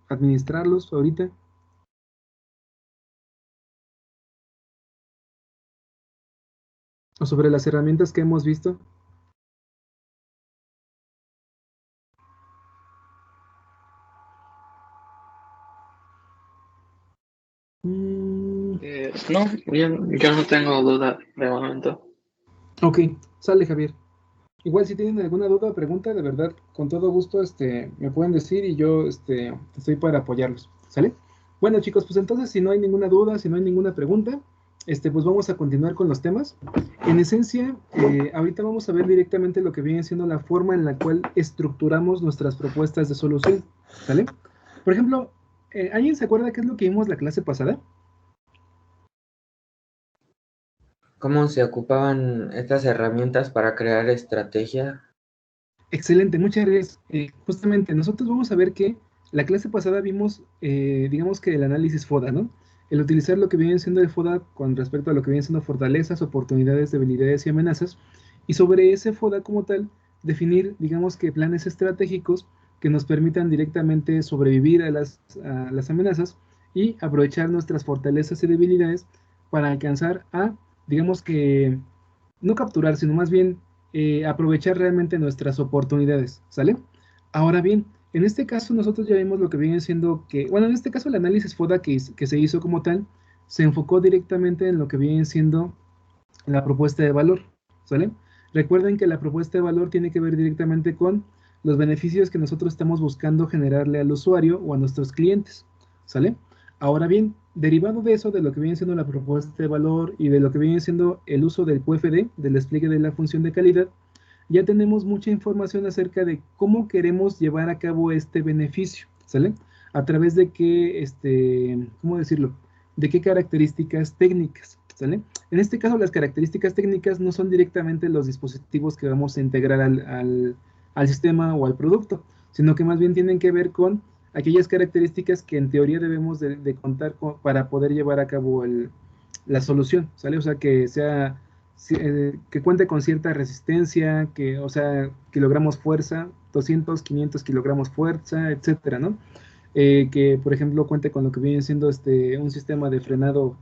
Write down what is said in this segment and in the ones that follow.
administrarlos ahorita. O sobre las herramientas que hemos visto. Mm, No, yo no tengo duda de momento. ok, sale Javier. Igual si tienen alguna duda o pregunta, de verdad, con todo gusto, me pueden decir y yo, estoy para apoyarlos, ¿sale? Bueno, chicos, pues entonces si no hay ninguna duda, si no hay ninguna pregunta, pues vamos a continuar con los temas. En esencia, ahorita vamos a ver directamente lo que viene siendo la forma en la cual estructuramos nuestras propuestas de solución, ¿sale? Por ejemplo, ¿alguien se acuerda qué es lo que vimos la clase pasada? ¿Cómo se ocupaban estas herramientas para crear estrategia? Excelente, muchas gracias. Justamente, nosotros vamos a ver que la clase pasada vimos, digamos que el análisis FODA, ¿no? El utilizar lo que viene siendo el FODA con respecto a lo que vienen siendo fortalezas, oportunidades, debilidades y amenazas. Y sobre ese FODA como tal, definir, digamos que planes estratégicos que nos permitan directamente sobrevivir a las amenazas y aprovechar nuestras fortalezas y debilidades para alcanzar a, digamos que, no capturar, sino más bien aprovechar realmente nuestras oportunidades, ¿sale? Ahora bien, en este caso nosotros ya vimos lo que viene siendo que, bueno, en este caso el análisis FODA que se hizo como tal, se enfocó directamente en lo que viene siendo la propuesta de valor, ¿sale? Recuerden que la propuesta de valor tiene que ver directamente con los beneficios que nosotros estamos buscando generarle al usuario o a nuestros clientes, ¿sale? Ahora bien, derivado de eso, de lo que viene siendo la propuesta de valor y de lo que viene siendo el uso del QFD, del despliegue de la función de calidad, ya tenemos mucha información acerca de cómo queremos llevar a cabo este beneficio, ¿sale? A través de qué, ¿cómo decirlo? De qué características técnicas, ¿sale? En este caso, las características técnicas no son directamente los dispositivos que vamos a integrar al sistema o al producto, sino que más bien tienen que ver con aquellas características que en teoría debemos de contar para poder llevar a cabo la solución, ¿sale? O sea, que sea que cuente con cierta resistencia, que, o sea, kilogramos fuerza, 200, 500 kilogramos fuerza, etcétera, ¿no? Que, por ejemplo, cuente con lo que viene siendo un sistema de frenado,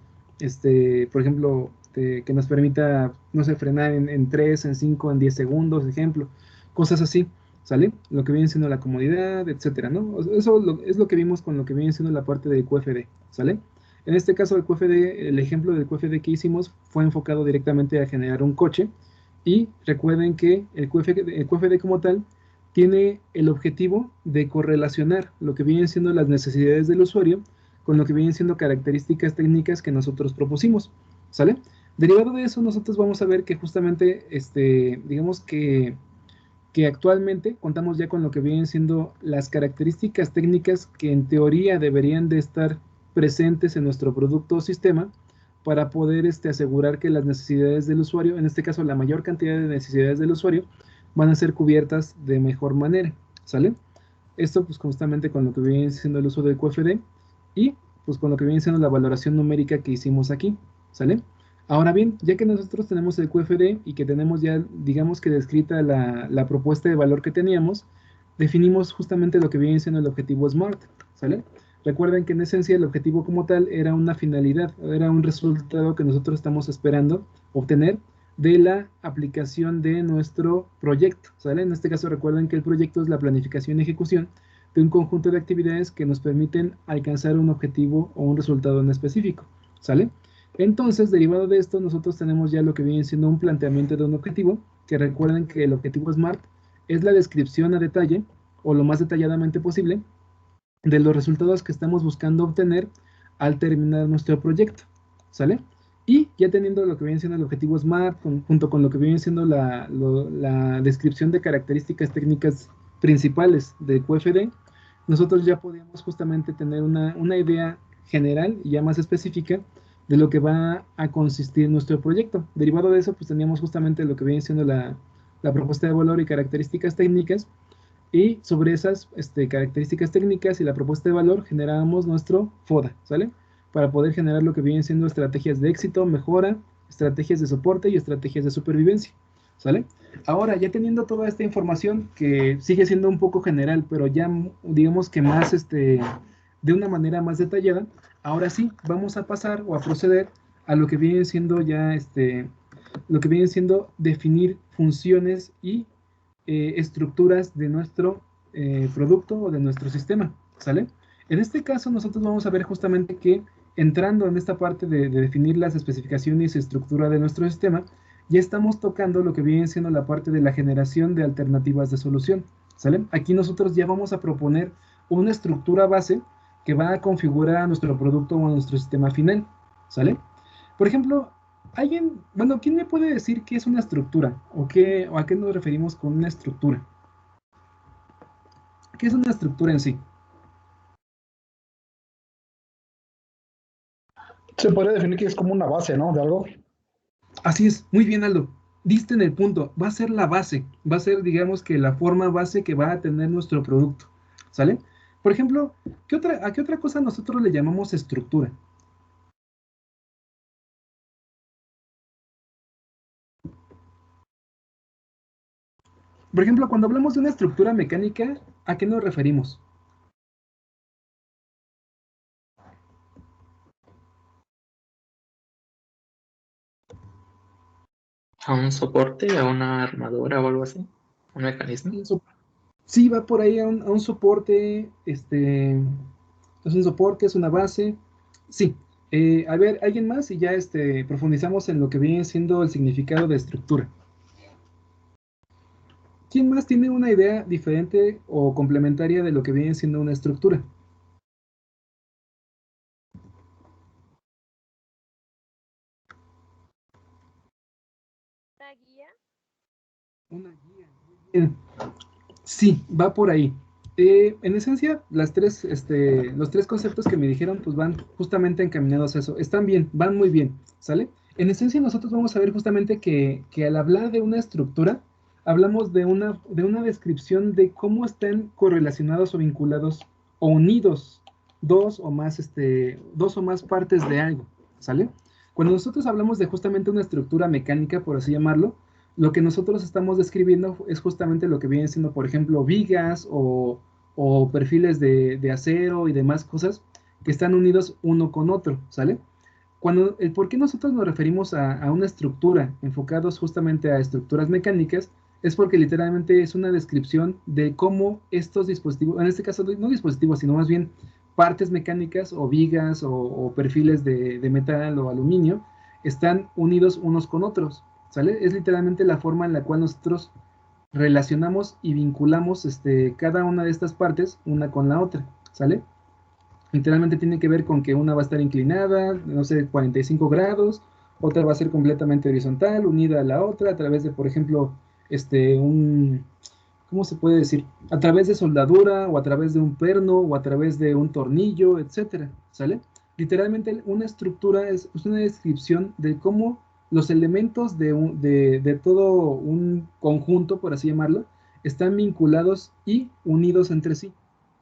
por ejemplo, que nos permita, no sé, frenar en 3, en 5, en 10 segundos, ejemplo, cosas así, ¿sale? Lo que viene siendo la comodidad, etcétera, ¿no? Eso es lo que vimos con lo que viene siendo la parte del QFD, ¿sale? En este caso, el QFD, el ejemplo del QFD que hicimos fue enfocado directamente a generar un coche. Y recuerden que el QFD como tal tiene el objetivo de correlacionar lo que vienen siendo las necesidades del usuario con lo que vienen siendo características técnicas que nosotros propusimos, ¿sale? Derivado de eso, nosotros vamos a ver que justamente, digamos que actualmente contamos ya con lo que vienen siendo las características técnicas que en teoría deberían de estar presentes en nuestro producto o sistema para poder asegurar que las necesidades del usuario, en este caso la mayor cantidad de necesidades del usuario, van a ser cubiertas de mejor manera, ¿sale? Esto pues justamente con lo que viene siendo el uso del QFD y pues con lo que viene siendo la valoración numérica que hicimos aquí, ¿sale? Ahora bien, ya que nosotros tenemos el QFD y que tenemos ya, digamos que descrita la propuesta de valor que teníamos, definimos justamente lo que viene siendo el objetivo SMART, ¿sale? Recuerden que en esencia el objetivo como tal era una finalidad, era un resultado que nosotros estamos esperando obtener de la aplicación de nuestro proyecto, ¿sale? En este caso recuerden que el proyecto es la planificación y ejecución de un conjunto de actividades que nos permiten alcanzar un objetivo o un resultado en específico, ¿sale? Entonces, derivado de esto, nosotros tenemos ya lo que viene siendo un planteamiento de un objetivo, que recuerden que el objetivo SMART es la descripción a detalle, o lo más detalladamente posible, de los resultados que estamos buscando obtener al terminar nuestro proyecto, ¿sale? Y ya teniendo lo que viene siendo el objetivo SMART, junto con lo que viene siendo la descripción de características técnicas principales del QFD, nosotros ya podíamos justamente tener una idea general y ya más específica de lo que va a consistir nuestro proyecto. Derivado de eso, pues teníamos justamente lo que viene siendo la propuesta de valor y características técnicas, y sobre esas características técnicas y la propuesta de valor generamos nuestro FODA, ¿sale? Para poder generar lo que vienen siendo estrategias de éxito, mejora, estrategias de soporte y estrategias de supervivencia, ¿sale? Ahora, ya teniendo toda esta información que sigue siendo un poco general, pero ya digamos que más, de una manera más detallada, ahora sí, vamos a pasar o a proceder a lo que viene siendo ya, lo que viene siendo definir funciones y estructuras de nuestro producto o de nuestro sistema, ¿sale? En este caso nosotros vamos a ver justamente que entrando en esta parte de definir las especificaciones y estructura de nuestro sistema, ya estamos tocando lo que viene siendo la parte de la generación de alternativas de solución, ¿sale? Aquí nosotros ya vamos a proponer una estructura base que va a configurar a nuestro producto o a nuestro sistema final, ¿sale? Por ejemplo, bueno, ¿quién me puede decir qué es una estructura? O a qué nos referimos con una estructura? ¿Qué es una estructura en sí? Se podría definir que es como una base, ¿no? De algo. Así es, muy bien, Aldo. Diste en el punto, va a ser la base, va a ser, digamos que la forma base que va a tener nuestro producto, ¿sale? Por ejemplo, ¿a qué otra cosa nosotros le llamamos estructura? Por ejemplo, cuando hablamos de una estructura mecánica, ¿a qué nos referimos? A un soporte, a una armadura o algo así. Un mecanismo. Sí, va por ahí a un soporte, es un soporte, es una base. Sí. A ver, ¿alguien más? Y ya profundizamos en lo que viene siendo el significado de estructura. ¿Quién más tiene una idea diferente o complementaria de lo que viene siendo una estructura? Una guía. Una guía. Bien. Sí, va por ahí. En esencia, los tres conceptos que me dijeron, pues van justamente encaminados a eso. Están bien, van muy bien, ¿sale? En esencia, nosotros vamos a ver justamente que al hablar de una estructura, hablamos de una descripción de cómo están correlacionados o vinculados o unidos dos o más partes de algo, ¿sale? Cuando nosotros hablamos de justamente una estructura mecánica, por así llamarlo, lo que nosotros estamos describiendo es justamente lo que vienen siendo, por ejemplo, vigas o perfiles de acero y demás cosas que están unidos uno con otro, ¿sale? El por qué nosotros nos referimos a una estructura enfocados justamente a estructuras mecánicas es porque literalmente es una descripción de cómo estos dispositivos, en este caso no dispositivos, sino más bien partes mecánicas o vigas o perfiles de metal o aluminio, están unidos unos con otros, ¿sale? Es literalmente la forma en la cual nosotros relacionamos y vinculamos cada una de estas partes una con la otra, ¿sale? Literalmente tiene que ver con que una va a estar inclinada, no sé, 45 grados, otra va a ser completamente horizontal, unida a la otra a través de, por ejemplo, ¿cómo se puede decir? A través de soldadura o a través de un perno o a través de un tornillo, etcétera, ¿sale? Literalmente una estructura es una descripción de cómo los elementos de todo un conjunto, por así llamarlo, están vinculados y unidos entre sí,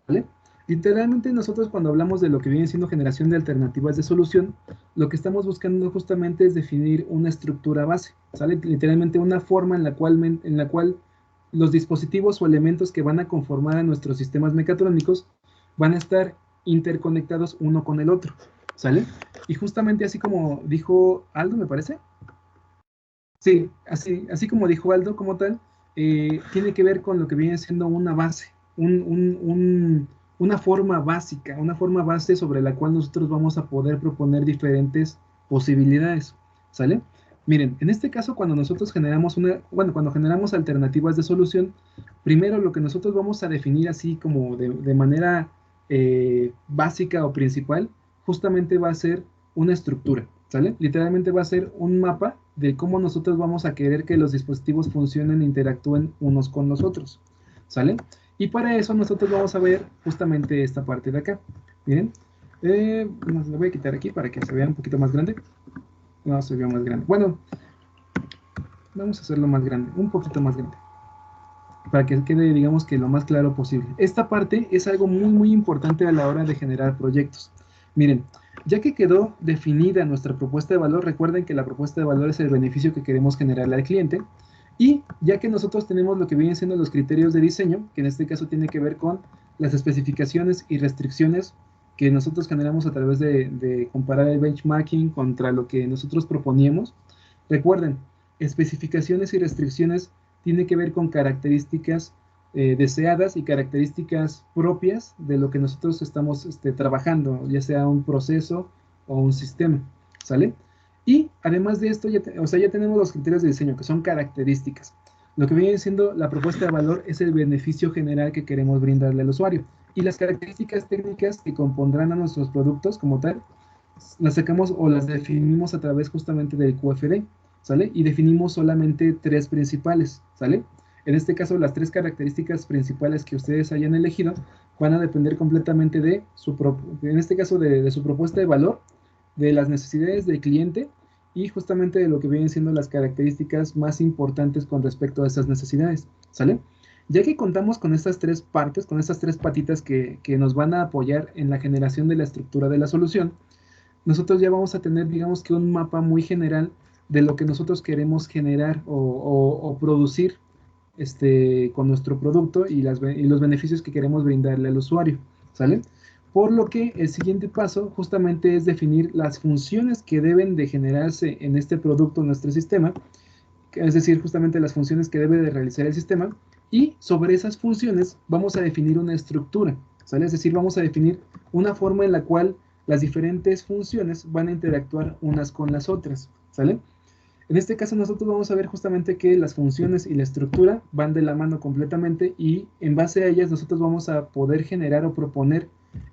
¿vale? Literalmente nosotros cuando hablamos de lo que viene siendo generación de alternativas de solución, lo que estamos buscando justamente es definir una estructura base, ¿sale? Literalmente una forma en la cual los dispositivos o elementos que van a conformar a nuestros sistemas mecatrónicos van a estar interconectados uno con el otro, ¿sale? Y justamente así como dijo Aldo, me parece. Sí, así como dijo Aldo como tal, tiene que ver con lo que viene siendo una base, una forma básica, una forma base sobre la cual nosotros vamos a poder proponer diferentes posibilidades, ¿sale? Miren, en este caso cuando nosotros generamos cuando generamos alternativas de solución, primero lo que nosotros vamos a definir así como de manera básica o principal, justamente va a ser una estructura, ¿sale? Literalmente va a ser un mapa de cómo nosotros vamos a querer que los dispositivos funcionen e interactúen unos con los otros, ¿sale? Y para eso nosotros vamos a ver justamente esta parte de acá. Miren, lo voy a quitar aquí para que se vea un poquito más grande. No, se vea más grande. Bueno, vamos a hacerlo más grande, un poquito más grande, para que quede, digamos que lo más claro posible. Esta parte es algo muy importante a la hora de generar proyectos. Miren, ya que quedó definida nuestra propuesta de valor, recuerden que la propuesta de valor es el beneficio que queremos generarle al cliente, y ya que nosotros tenemos lo que vienen siendo los criterios de diseño, que en este caso tiene que ver con las especificaciones y restricciones que nosotros generamos a través de comparar el benchmarking contra lo que nosotros proponíamos. Recuerden, especificaciones y restricciones tienen que ver con características deseadas y características propias de lo que nosotros estamos trabajando, ya sea un proceso o un sistema, ¿sale? Y además de esto, ya tenemos los criterios de diseño, que son características. Lo que viene siendo la propuesta de valor es el beneficio general que queremos brindarle al usuario. Y las características técnicas que compondrán a nuestros productos como tal, las sacamos o las definimos a través justamente del QFD, ¿sale? Y definimos solamente 3 principales, ¿sale? En este caso, las 3 características principales que ustedes hayan elegido van a depender completamente de su propuesta de valor, de las necesidades del cliente y justamente de lo que vienen siendo las características más importantes con respecto a esas necesidades, ¿sale? Ya que contamos con estas 3 partes, con estas 3 patitas que nos van a apoyar en la generación de la estructura de la solución, nosotros ya vamos a tener, digamos que un mapa muy general de lo que nosotros queremos generar o producir con nuestro producto y los beneficios que queremos brindarle al usuario, ¿sale? Por lo que el siguiente paso justamente es definir las funciones que deben de generarse en este producto, en nuestro sistema, es decir, justamente las funciones que debe de realizar el sistema, y sobre esas funciones vamos a definir una estructura, ¿sale? Es decir, vamos a definir una forma en la cual las diferentes funciones van a interactuar unas con las otras, ¿sale? En este caso nosotros vamos a ver justamente que las funciones y la estructura van de la mano completamente y en base a ellas nosotros vamos a poder generar o proponer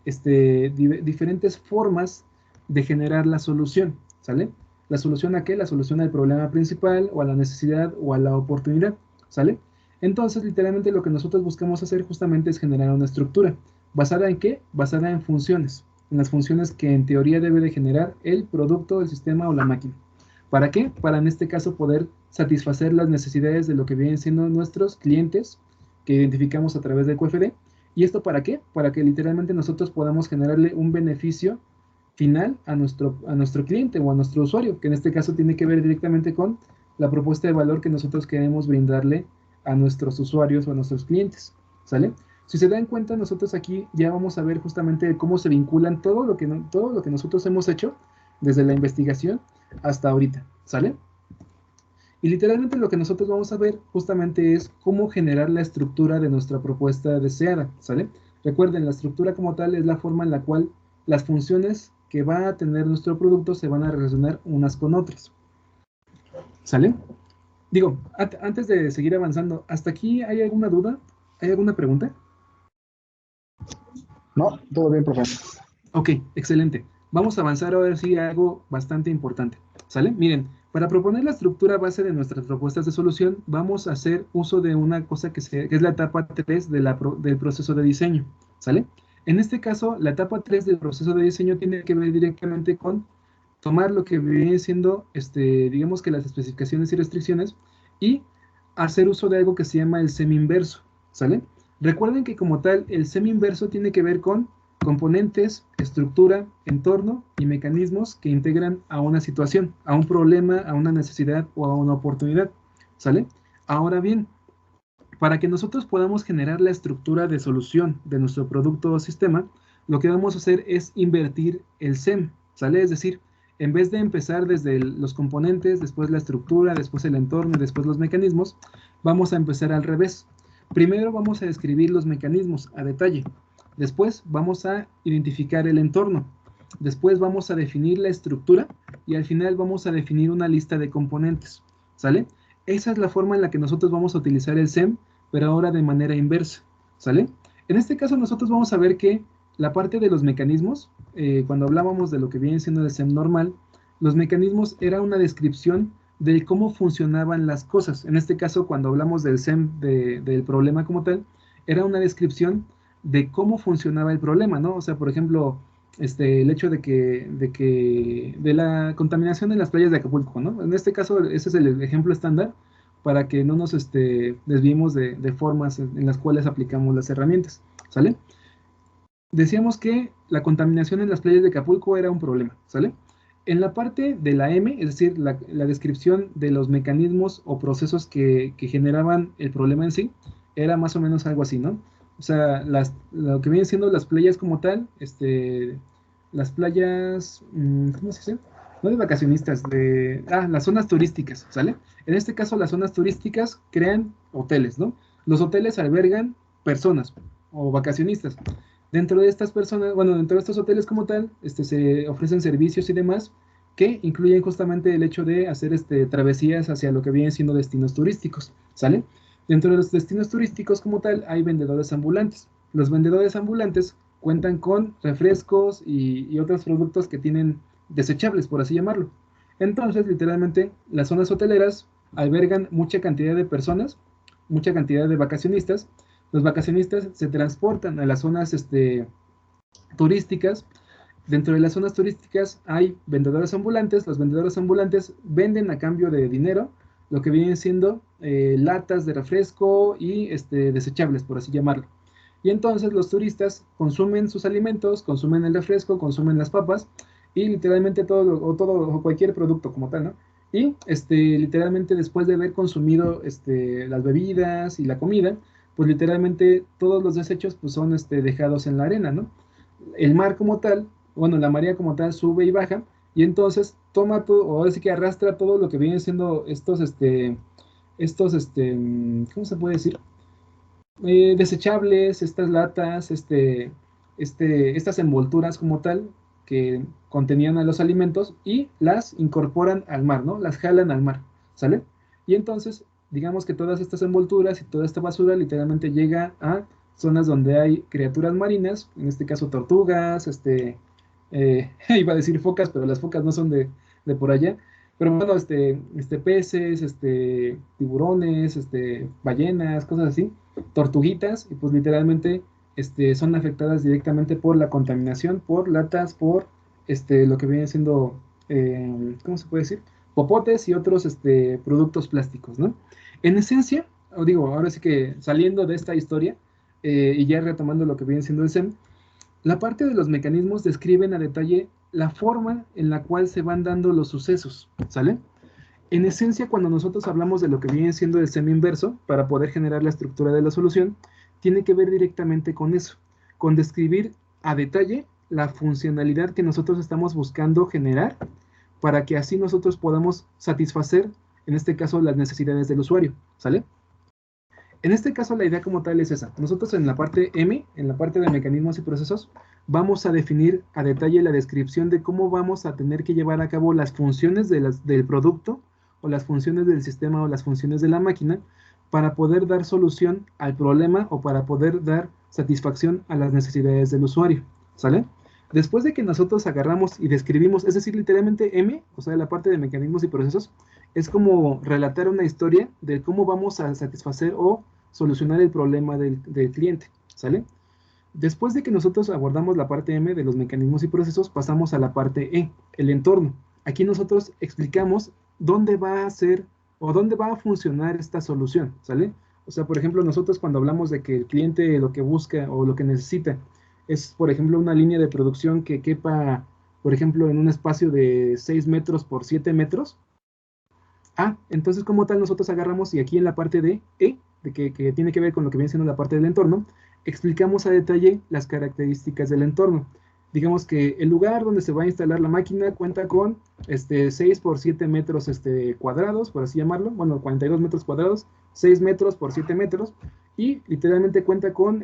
diferentes formas de generar la solución, ¿sale? ¿La solución a qué? La solución al problema principal o a la necesidad o a la oportunidad, ¿sale? Entonces, literalmente lo que nosotros buscamos hacer justamente es generar una estructura. ¿Basada en qué? Basada en funciones. En las funciones que en teoría debe de generar el producto, el sistema o la máquina. ¿Para qué? Para en este caso poder satisfacer las necesidades de lo que vienen siendo nuestros clientes que identificamos a través del QFD. ¿Y esto para qué? Para que literalmente nosotros podamos generarle un beneficio final a nuestro cliente o a nuestro usuario, que en este caso tiene que ver directamente con la propuesta de valor que nosotros queremos brindarle a nuestros usuarios o a nuestros clientes, ¿sale? Si se dan cuenta, nosotros aquí ya vamos a ver justamente cómo se vinculan todo lo que nosotros hemos hecho desde la investigación hasta ahorita, ¿sale? Y literalmente lo que nosotros vamos a ver justamente es cómo generar la estructura de nuestra propuesta deseada, ¿sale? Recuerden, la estructura como tal es la forma en la cual las funciones que va a tener nuestro producto se van a relacionar unas con otras, ¿sale? Digo, antes de seguir avanzando, ¿hasta aquí hay alguna duda? ¿Hay alguna pregunta? No, todo bien, profe. Ok, excelente. Vamos a avanzar ahora sí a algo bastante importante, ¿sale? Miren, para proponer la estructura base de nuestras propuestas de solución, vamos a hacer uso de una cosa que es la etapa 3 del proceso de diseño, ¿sale? En este caso, la etapa 3 del proceso de diseño tiene que ver directamente con tomar lo que viene siendo, digamos que las especificaciones y restricciones y hacer uso de algo que se llama el semi-inverso, ¿sale? Recuerden que como tal, el semi-inverso tiene que ver con componentes, estructura, entorno y mecanismos que integran a una situación, a un problema, a una necesidad o a una oportunidad, ¿sale? Ahora bien, para que nosotros podamos generar la estructura de solución de nuestro producto o sistema, lo que vamos a hacer es invertir el SEM, ¿sale? Es decir, en vez de empezar desde los componentes, después la estructura, después el entorno y después los mecanismos, vamos a empezar al revés. Primero vamos a describir los mecanismos a detalle. Después vamos a identificar el entorno. Después vamos a definir la estructura y al final vamos a definir una lista de componentes, ¿sale? Esa es la forma en la que nosotros vamos a utilizar el SEM, pero ahora de manera inversa, ¿sale? En este caso nosotros vamos a ver que la parte de los mecanismos, cuando hablábamos de lo que viene siendo el SEM normal, los mecanismos era una descripción de cómo funcionaban las cosas. En este caso, cuando hablamos del SEM del problema como tal, era una descripción de cómo funcionaba el problema, ¿no? O sea, por ejemplo, el hecho de la contaminación en las playas de Acapulco, ¿no? En este caso, ese es el ejemplo estándar para que no nos desviemos de formas en las cuales aplicamos las herramientas, ¿sale? Decíamos que la contaminación en las playas de Acapulco era un problema, ¿sale? En la parte de la M, es decir, la descripción de los mecanismos o procesos que generaban el problema en sí, era más o menos algo así, ¿no? O sea, lo que vienen siendo las playas como tal, las playas, ¿cómo se dice? No de vacacionistas, las zonas turísticas, ¿sale? En este caso, las zonas turísticas crean hoteles, ¿no? Los hoteles albergan personas o vacacionistas. Dentro de estas personas, bueno, dentro de estos hoteles como tal, se ofrecen servicios y demás que incluyen justamente el hecho de hacer travesías hacia lo que vienen siendo destinos turísticos, ¿sale? Dentro de los destinos turísticos como tal hay vendedores ambulantes. Los vendedores ambulantes cuentan con refrescos y otros productos que tienen desechables, por así llamarlo. Entonces, literalmente, las zonas hoteleras albergan mucha cantidad de personas, mucha cantidad de vacacionistas. Los vacacionistas se transportan a las zonas turísticas. Dentro de las zonas turísticas hay vendedores ambulantes. Los vendedores ambulantes venden a cambio de dinero lo que vienen siendo latas de refresco y desechables, por así llamarlo. Y entonces los turistas consumen sus alimentos, consumen el refresco, consumen las papas y literalmente o cualquier producto como tal, ¿no? Y literalmente después de haber consumido las bebidas y la comida, pues literalmente todos los desechos pues son dejados en la arena, ¿no? El mar como tal, bueno, la marea como tal sube y baja, y entonces toma todo, o así que arrastra todo lo que vienen siendo ¿cómo se puede decir? Desechables, estas latas, estas envolturas como tal, que contenían a los alimentos, y las incorporan al mar, ¿no? Las jalan al mar, ¿sale? Y entonces, digamos que todas estas envolturas y toda esta basura literalmente llega a zonas donde hay criaturas marinas, en este caso tortugas, iba a decir focas, pero las focas no son de por allá, pero bueno, peces, tiburones, ballenas, cosas así, tortuguitas, y pues literalmente son afectadas directamente por la contaminación, por latas, por lo que viene siendo, ¿cómo se puede decir? Popotes y otros productos plásticos, ¿no? En esencia, o digo, ahora sí que saliendo de esta historia y ya retomando lo que viene siendo el SEM, la parte de los mecanismos describen a detalle la forma en la cual se van dando los sucesos, ¿sale? En esencia, cuando nosotros hablamos de lo que viene siendo el semi-inverso, para poder generar la estructura de la solución, tiene que ver directamente con eso, con describir a detalle la funcionalidad que nosotros estamos buscando generar para que así nosotros podamos satisfacer, en este caso, las necesidades del usuario, ¿sale? En este caso, la idea como tal es esa. Nosotros en la parte M, en la parte de mecanismos y procesos, vamos a definir a detalle la descripción de cómo vamos a tener que llevar a cabo las funciones del producto, o las funciones del sistema, o las funciones de la máquina, para poder dar solución al problema o para poder dar satisfacción a las necesidades del usuario, ¿sale? Después de que nosotros agarramos y describimos, es decir, literalmente M, o sea, la parte de mecanismos y procesos, es como relatar una historia de cómo vamos a satisfacer o solucionar el problema del cliente, ¿sale? Después de que nosotros abordamos la parte M de los mecanismos y procesos, pasamos a la parte E, el entorno. Aquí nosotros explicamos dónde va a ser o dónde va a funcionar esta solución, ¿sale? O sea, por ejemplo, nosotros cuando hablamos de que el cliente lo que busca o lo que necesita es, por ejemplo, una línea de producción que quepa, por ejemplo, en un espacio de 6 metros por 7 metros. Entonces como tal nosotros agarramos y aquí en la parte de E, que tiene que ver con lo que viene siendo la parte del entorno, explicamos a detalle las características del entorno. Digamos que el lugar donde se va a instalar la máquina cuenta con 6 por 7 metros cuadrados, por así llamarlo, bueno, 42 metros cuadrados, 6 metros por 7 metros, y literalmente cuenta con,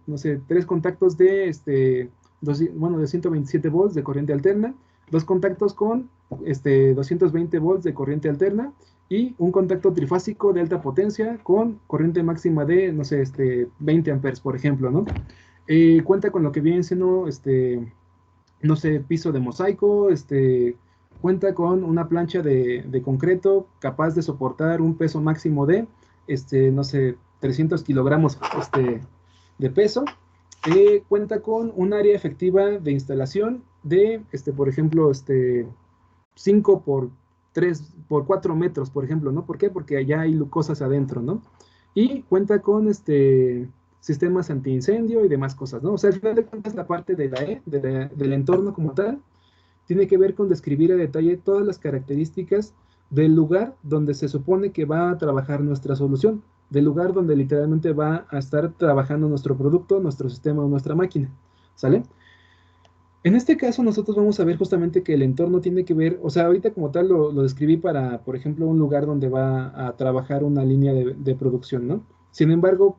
no sé, 3 contactos de, de 127 volts de corriente alterna, 2 contactos con 220 volts de corriente alterna y un contacto trifásico de alta potencia con corriente máxima de, no sé, 20 amperes, por ejemplo, ¿no? Cuenta con lo que viene siendo, no sé, piso de mosaico, cuenta con una plancha de concreto capaz de soportar un peso máximo de, no sé, 300 kilogramos de peso. Cuenta con un área efectiva de instalación de, por ejemplo, 5 por 3, por 4 metros, por ejemplo, ¿no? ¿Por qué? Porque allá hay cosas adentro, ¿no? Y cuenta con sistemas antiincendio y demás cosas, ¿no? O sea, al final de cuentas, la parte de la E, del entorno como tal, tiene que ver con describir a detalle todas las características del lugar donde se supone que va a trabajar nuestra solución. del lugar donde literalmente va a estar trabajando nuestro producto, nuestro sistema o nuestra máquina, ¿sale? En este caso nosotros vamos a ver justamente que el entorno tiene que ver, o sea, ahorita como tal lo describí para, por ejemplo, un lugar donde va a trabajar una línea de producción, ¿no? Sin embargo,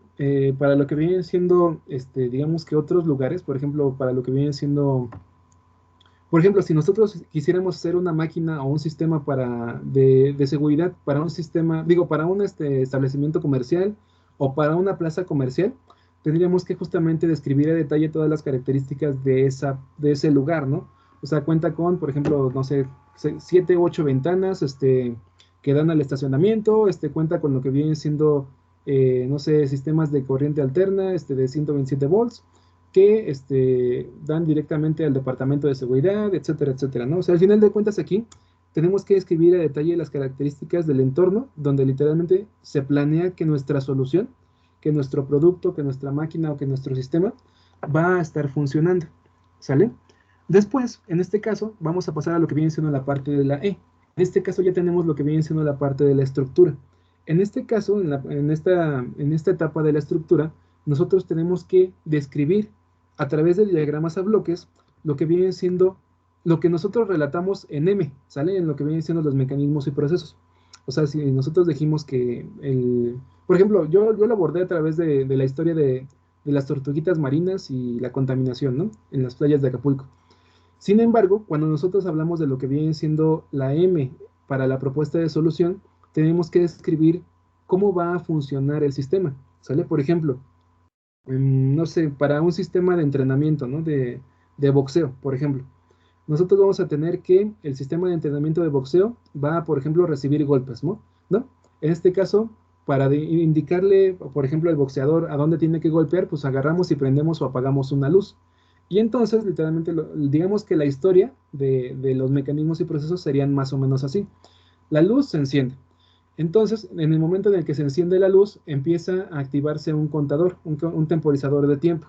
para lo que vienen siendo, digamos que otros lugares, por ejemplo, para lo que vienen siendo, por ejemplo, si nosotros quisiéramos hacer una máquina o un sistema de seguridad para un sistema, digo, para un establecimiento comercial o para una plaza comercial, tendríamos que justamente describir a detalle todas las características de ese lugar, ¿no? O sea, cuenta con, por ejemplo, no sé, 7 u 8 ventanas, que dan al estacionamiento, cuenta con lo que vienen siendo, no sé, sistemas de corriente alterna, de 127 volts, que dan directamente al departamento de seguridad, etcétera, etcétera, ¿no? O sea, al final de cuentas aquí tenemos que describir a detalle las características del entorno, donde literalmente se planea que nuestra solución, que nuestro producto, que nuestra máquina o que nuestro sistema va a estar funcionando, ¿sale? Después, en este caso, vamos a pasar a lo que viene siendo la parte de la E. En este caso ya tenemos lo que viene siendo la parte de la estructura. En este caso, en esta etapa de la estructura, nosotros tenemos que describir a través de diagramas a bloques lo que viene siendo lo que nosotros relatamos en M, ¿sale? En lo que vienen siendo los mecanismos y procesos. O sea, si nosotros dijimos que por ejemplo, yo lo abordé a través de la historia de las tortuguitas marinas y la contaminación, ¿no? En las playas de Acapulco. Sin embargo, cuando nosotros hablamos de lo que viene siendo la M para la propuesta de solución, tenemos que describir cómo va a funcionar el sistema, ¿sale? Por ejemplo, no sé, para un sistema de entrenamiento, ¿no? De boxeo, por ejemplo. Nosotros vamos a tener que el sistema de entrenamiento de boxeo va a, por ejemplo, recibir golpes, ¿no? En este caso, para indicarle, por ejemplo, al boxeador a dónde tiene que golpear, pues agarramos y prendemos o apagamos una luz. Y entonces, literalmente, digamos que la historia de los mecanismos y procesos serían más o menos así. La luz se enciende. Entonces, en el momento en el que se enciende la luz, empieza a activarse un contador, un temporizador de tiempo.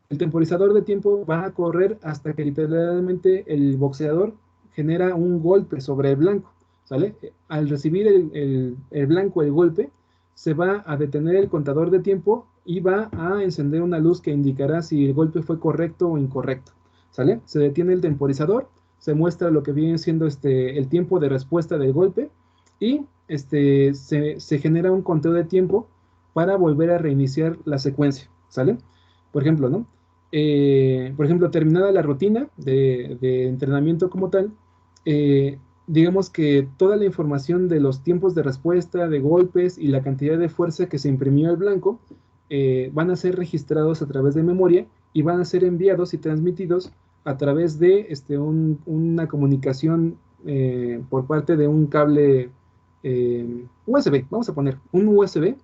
El temporizador de tiempo va a correr hasta que literalmente el boxeador genera un golpe sobre el blanco, ¿sale? Al recibir el blanco el golpe, se va a detener el contador de tiempo y va a encender una luz que indicará si el golpe fue correcto o incorrecto, ¿sale? Se detiene el temporizador, se muestra lo que viene siendo el tiempo de respuesta del golpe y se genera un conteo de tiempo para volver a reiniciar la secuencia, ¿sale? Por ejemplo, ¿no? Por ejemplo, terminada la rutina de entrenamiento como tal, digamos que toda la información de los tiempos de respuesta, de golpes y la cantidad de fuerza que se imprimió al blanco van a ser registrados a través de memoria y van a ser enviados y transmitidos a través de una comunicación por parte de un cable USB, vamos a poner un USB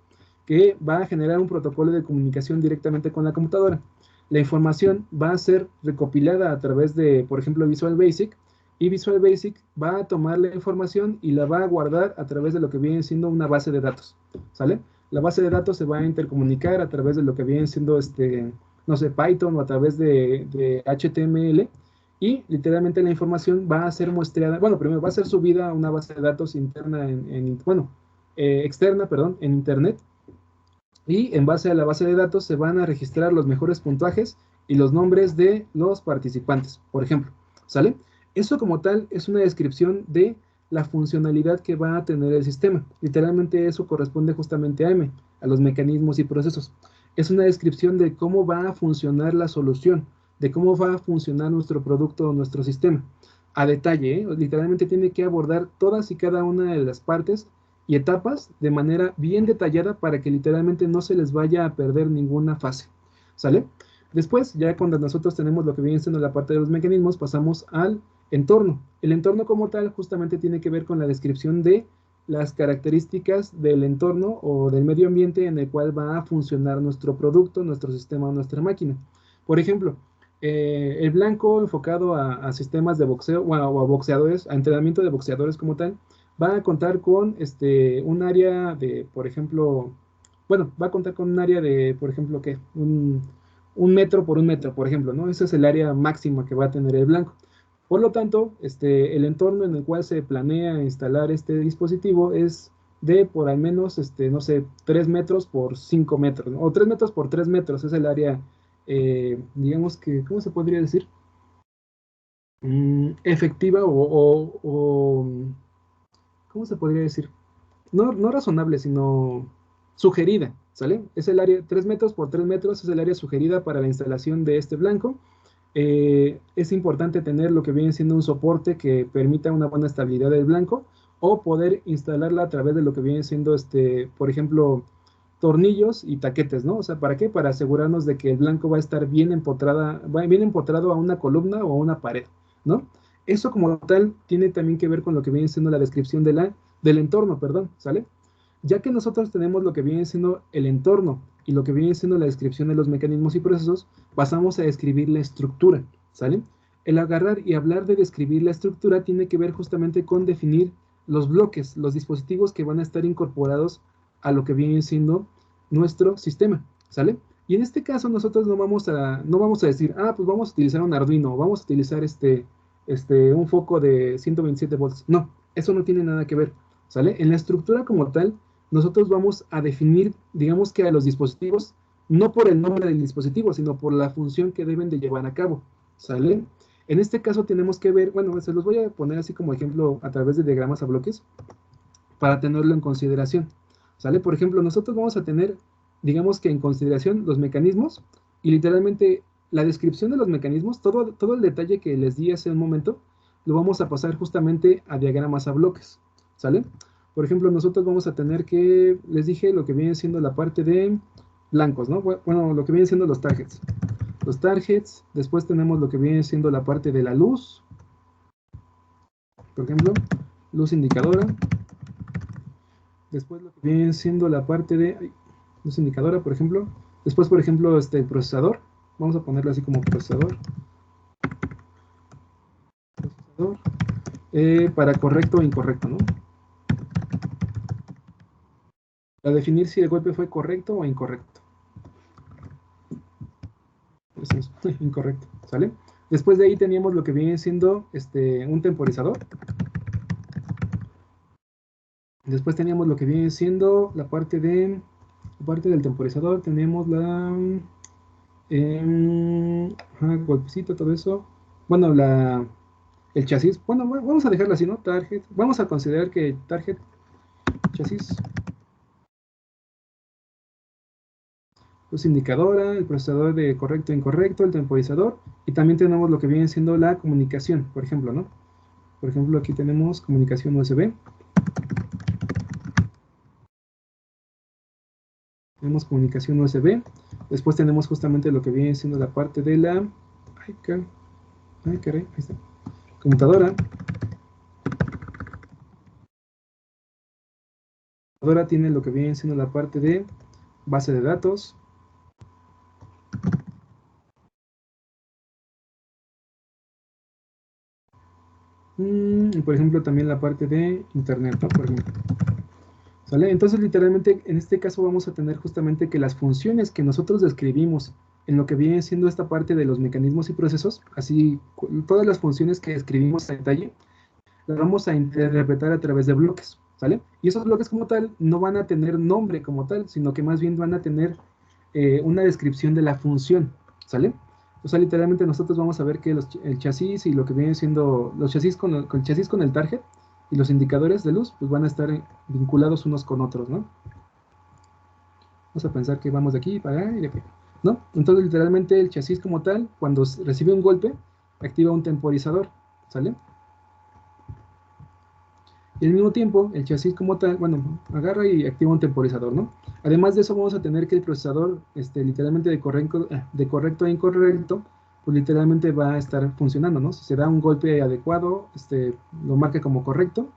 que va a generar un protocolo de comunicación directamente con la computadora. La información va a ser recopilada a través de, por ejemplo, Visual Basic, y Visual Basic va a tomar la información y la va a guardar a través de lo que viene siendo una base de datos, ¿sale? La base de datos se va a intercomunicar a través de lo que viene siendo, no sé, Python o a través de HTML, y literalmente la información va a ser muestreada, bueno, primero va a ser subida a una base de datos interna, externa, perdón, en Internet, y en base a la base de datos se van a registrar los mejores puntajes y los nombres de los participantes, por ejemplo, ¿sale? Eso como tal es una descripción de la funcionalidad que va a tener el sistema. Literalmente eso corresponde justamente a M, a los mecanismos y procesos. Es una descripción de cómo va a funcionar la solución, de cómo va a funcionar nuestro producto o nuestro sistema. A detalle, literalmente tiene que abordar todas y cada una de las partes y etapas de manera bien detallada para que literalmente no se les vaya a perder ninguna fase, ¿sale? Después, ya cuando nosotros tenemos lo que viene siendo la parte de los mecanismos, pasamos al entorno. El entorno como tal justamente tiene que ver con la descripción de las características del entorno o del medio ambiente en el cual va a funcionar nuestro producto, nuestro sistema o nuestra máquina. Por ejemplo, el blanco enfocado a sistemas de boxeo, bueno, o a boxeadores, a entrenamiento de boxeadores como tal, va a contar con un área de, por ejemplo, bueno, va a contar con un área de, por ejemplo, ¿qué? Un metro por un metro, por ejemplo, ¿no? Ese es el área máxima que va a tener el blanco. Por lo tanto, el entorno en el cual se planea instalar este dispositivo es de por al menos, no sé, 3 metros por 5 metros, ¿no? O 3 metros por 3 metros, es el área, digamos que, ¿cómo se podría decir? Efectiva ¿cómo se podría decir? No, no razonable, sino sugerida, ¿sale? Es el área, 3 metros por 3 metros es el área sugerida para la instalación de este blanco. Es importante tener lo que viene siendo un soporte que permita una buena estabilidad del blanco o poder instalarla a través de lo que viene siendo, por ejemplo, tornillos y taquetes, ¿no? O sea, ¿para qué? Para asegurarnos de que el blanco va a estar bien bien empotrado a una columna o a una pared, ¿no? Eso como tal tiene también que ver con lo que viene siendo la descripción del entorno, perdón, ¿sale? Ya que nosotros tenemos lo que viene siendo el entorno y lo que viene siendo la descripción de los mecanismos y procesos, pasamos a describir la estructura, ¿sale? El agarrar y hablar de describir la estructura tiene que ver justamente con definir los bloques, los dispositivos que van a estar incorporados a lo que viene siendo nuestro sistema, ¿sale? Y en este caso nosotros no vamos a decir, pues vamos a utilizar un Arduino, vamos a utilizar un foco de 127 volts. No, eso no tiene nada que ver, ¿sale? En la estructura como tal, nosotros vamos a definir, digamos que a los dispositivos, no por el nombre del dispositivo, sino por la función que deben de llevar a cabo, ¿sale? En este caso tenemos que ver, bueno, se los voy a poner así como ejemplo a través de diagramas a bloques para tenerlo en consideración, ¿sale? Por ejemplo, nosotros vamos a tener, digamos que en consideración los mecanismos y literalmente la descripción de los mecanismos, todo el detalle que les di hace un momento, lo vamos a pasar justamente a diagramas a bloques, ¿sale? Por ejemplo, nosotros vamos a tener que, les dije, lo que viene siendo la parte de blancos, ¿no? Bueno, lo que vienen siendo los targets. Los targets, después tenemos lo que viene siendo la parte de la luz, por ejemplo, luz indicadora. Después lo que viene siendo la parte de luz indicadora, por ejemplo. Después, por ejemplo, el procesador. Vamos a ponerlo así como procesador. Para correcto o incorrecto, ¿no? Para definir si el golpe fue correcto o incorrecto. Eso es incorrecto, ¿sale? Después de ahí teníamos lo que viene siendo un temporizador. Después teníamos lo que viene siendo la parte del temporizador. Tenemos golpecito, todo eso. Bueno, el chasis. Bueno, vamos a dejarlo así, ¿no? Target. Vamos a considerar que target, chasis, luz indicadora, el procesador de correcto e incorrecto, el temporizador. Y también tenemos lo que viene siendo la comunicación, por ejemplo, ¿no? Por ejemplo, aquí tenemos comunicación USB. Tenemos comunicación USB. Después tenemos justamente lo que viene siendo la parte de la... Ay, caray, ahí está. Computadora. Computadora tiene lo que viene siendo la parte de base de datos. Y por ejemplo también la parte de internet, ¿no? Por ejemplo. ¿Sale? Entonces literalmente en este caso vamos a tener justamente que las funciones que nosotros describimos en lo que viene siendo esta parte de los mecanismos y procesos, así todas las funciones que escribimos a detalle, las vamos a interpretar a través de bloques, ¿sale? Y esos bloques como tal no van a tener nombre como tal, sino que más bien van a tener una descripción de la función, ¿sale? O sea, literalmente nosotros vamos a ver que el chasis y lo que viene siendo los chasis con el chasis con el target y los indicadores de luz, pues van a estar vinculados unos con otros, ¿no? Vamos a pensar que vamos de aquí para allá y de aquí, ¿no? Entonces, literalmente el chasis como tal, cuando recibe un golpe, activa un temporizador, ¿sale? Y al mismo tiempo, el chasis como tal, bueno, agarra y activa un temporizador, ¿no? Además de eso, vamos a tener que el procesador, literalmente de correcto a incorrecto, pues literalmente va a estar funcionando, ¿no? Si se da un golpe adecuado, lo marca como correcto,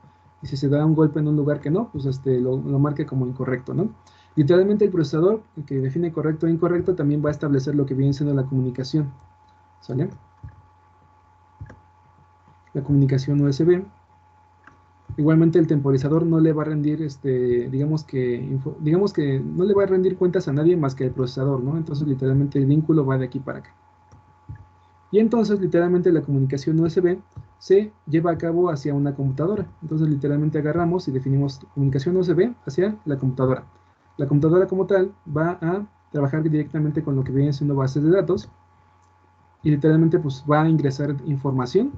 y si se da un golpe en un lugar que no, pues lo marca como incorrecto, ¿no? Literalmente el procesador, que define correcto e incorrecto, también va a establecer lo que viene siendo la comunicación, ¿sale? La comunicación USB. Igualmente el temporizador no le va a rendir, digamos que no le va a rendir cuentas a nadie más que al procesador, ¿no? Entonces literalmente el vínculo va de aquí para acá. Y entonces literalmente la comunicación USB se lleva a cabo hacia una computadora. Entonces literalmente agarramos y definimos comunicación USB hacia la computadora. La computadora como tal va a trabajar directamente con lo que vienen siendo bases de datos y literalmente pues va a ingresar información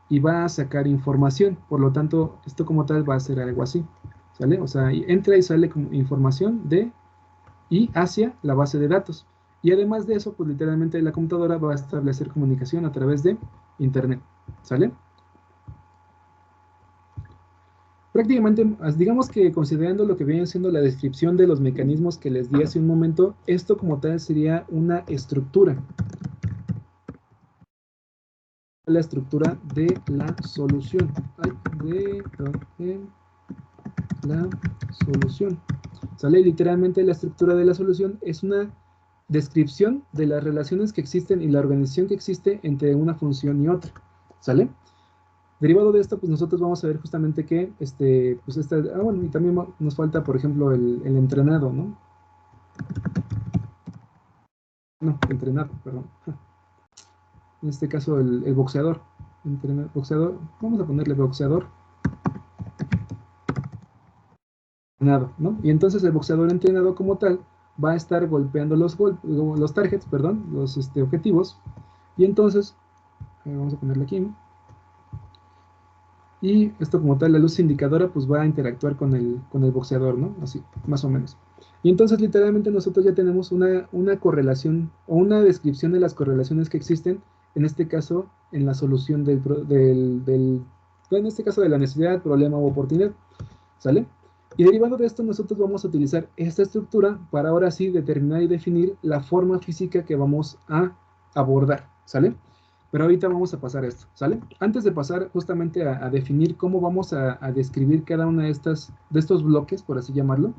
y va a sacar información. Por lo tanto, esto como tal va a ser algo así, ¿sale? O sea, entra y sale como información de y hacia la base de datos. Y además de eso, pues literalmente la computadora va a establecer comunicación a través de internet, ¿sale? Prácticamente, digamos que considerando lo que viene siendo la descripción de los mecanismos que les di hace un momento, esto como tal sería una estructura. La estructura de la solución. De la solución. ¿Sale? Literalmente la estructura de la solución es una descripción de las relaciones que existen y la organización que existe entre una función y otra. ¿Sale? Derivado de esto, pues nosotros vamos a ver justamente que, bueno, y también nos falta, por ejemplo, el entrenado, ¿no? No, entrenado, perdón. En este caso, el boxeador. Boxeador, vamos a ponerle boxeador. Entrenado, ¿no? Y entonces el boxeador entrenado como tal va a estar golpeando los targets, perdón, los objetivos. Y entonces, vamos a ponerle aquí. Y esto como tal, la luz indicadora, pues va a interactuar con el boxeador, ¿no? Así, más o menos. Y entonces literalmente nosotros ya tenemos una correlación o una descripción de las correlaciones que existen, en este caso, en la solución en este caso de la necesidad, problema o oportunidad, ¿sale? Y derivado de esto nosotros vamos a utilizar esta estructura para ahora sí determinar y definir la forma física que vamos a abordar, ¿sale? Pero ahorita vamos a pasar esto, ¿sale? Antes de pasar justamente a definir cómo vamos a describir cada una de estos bloques, por así llamarlo,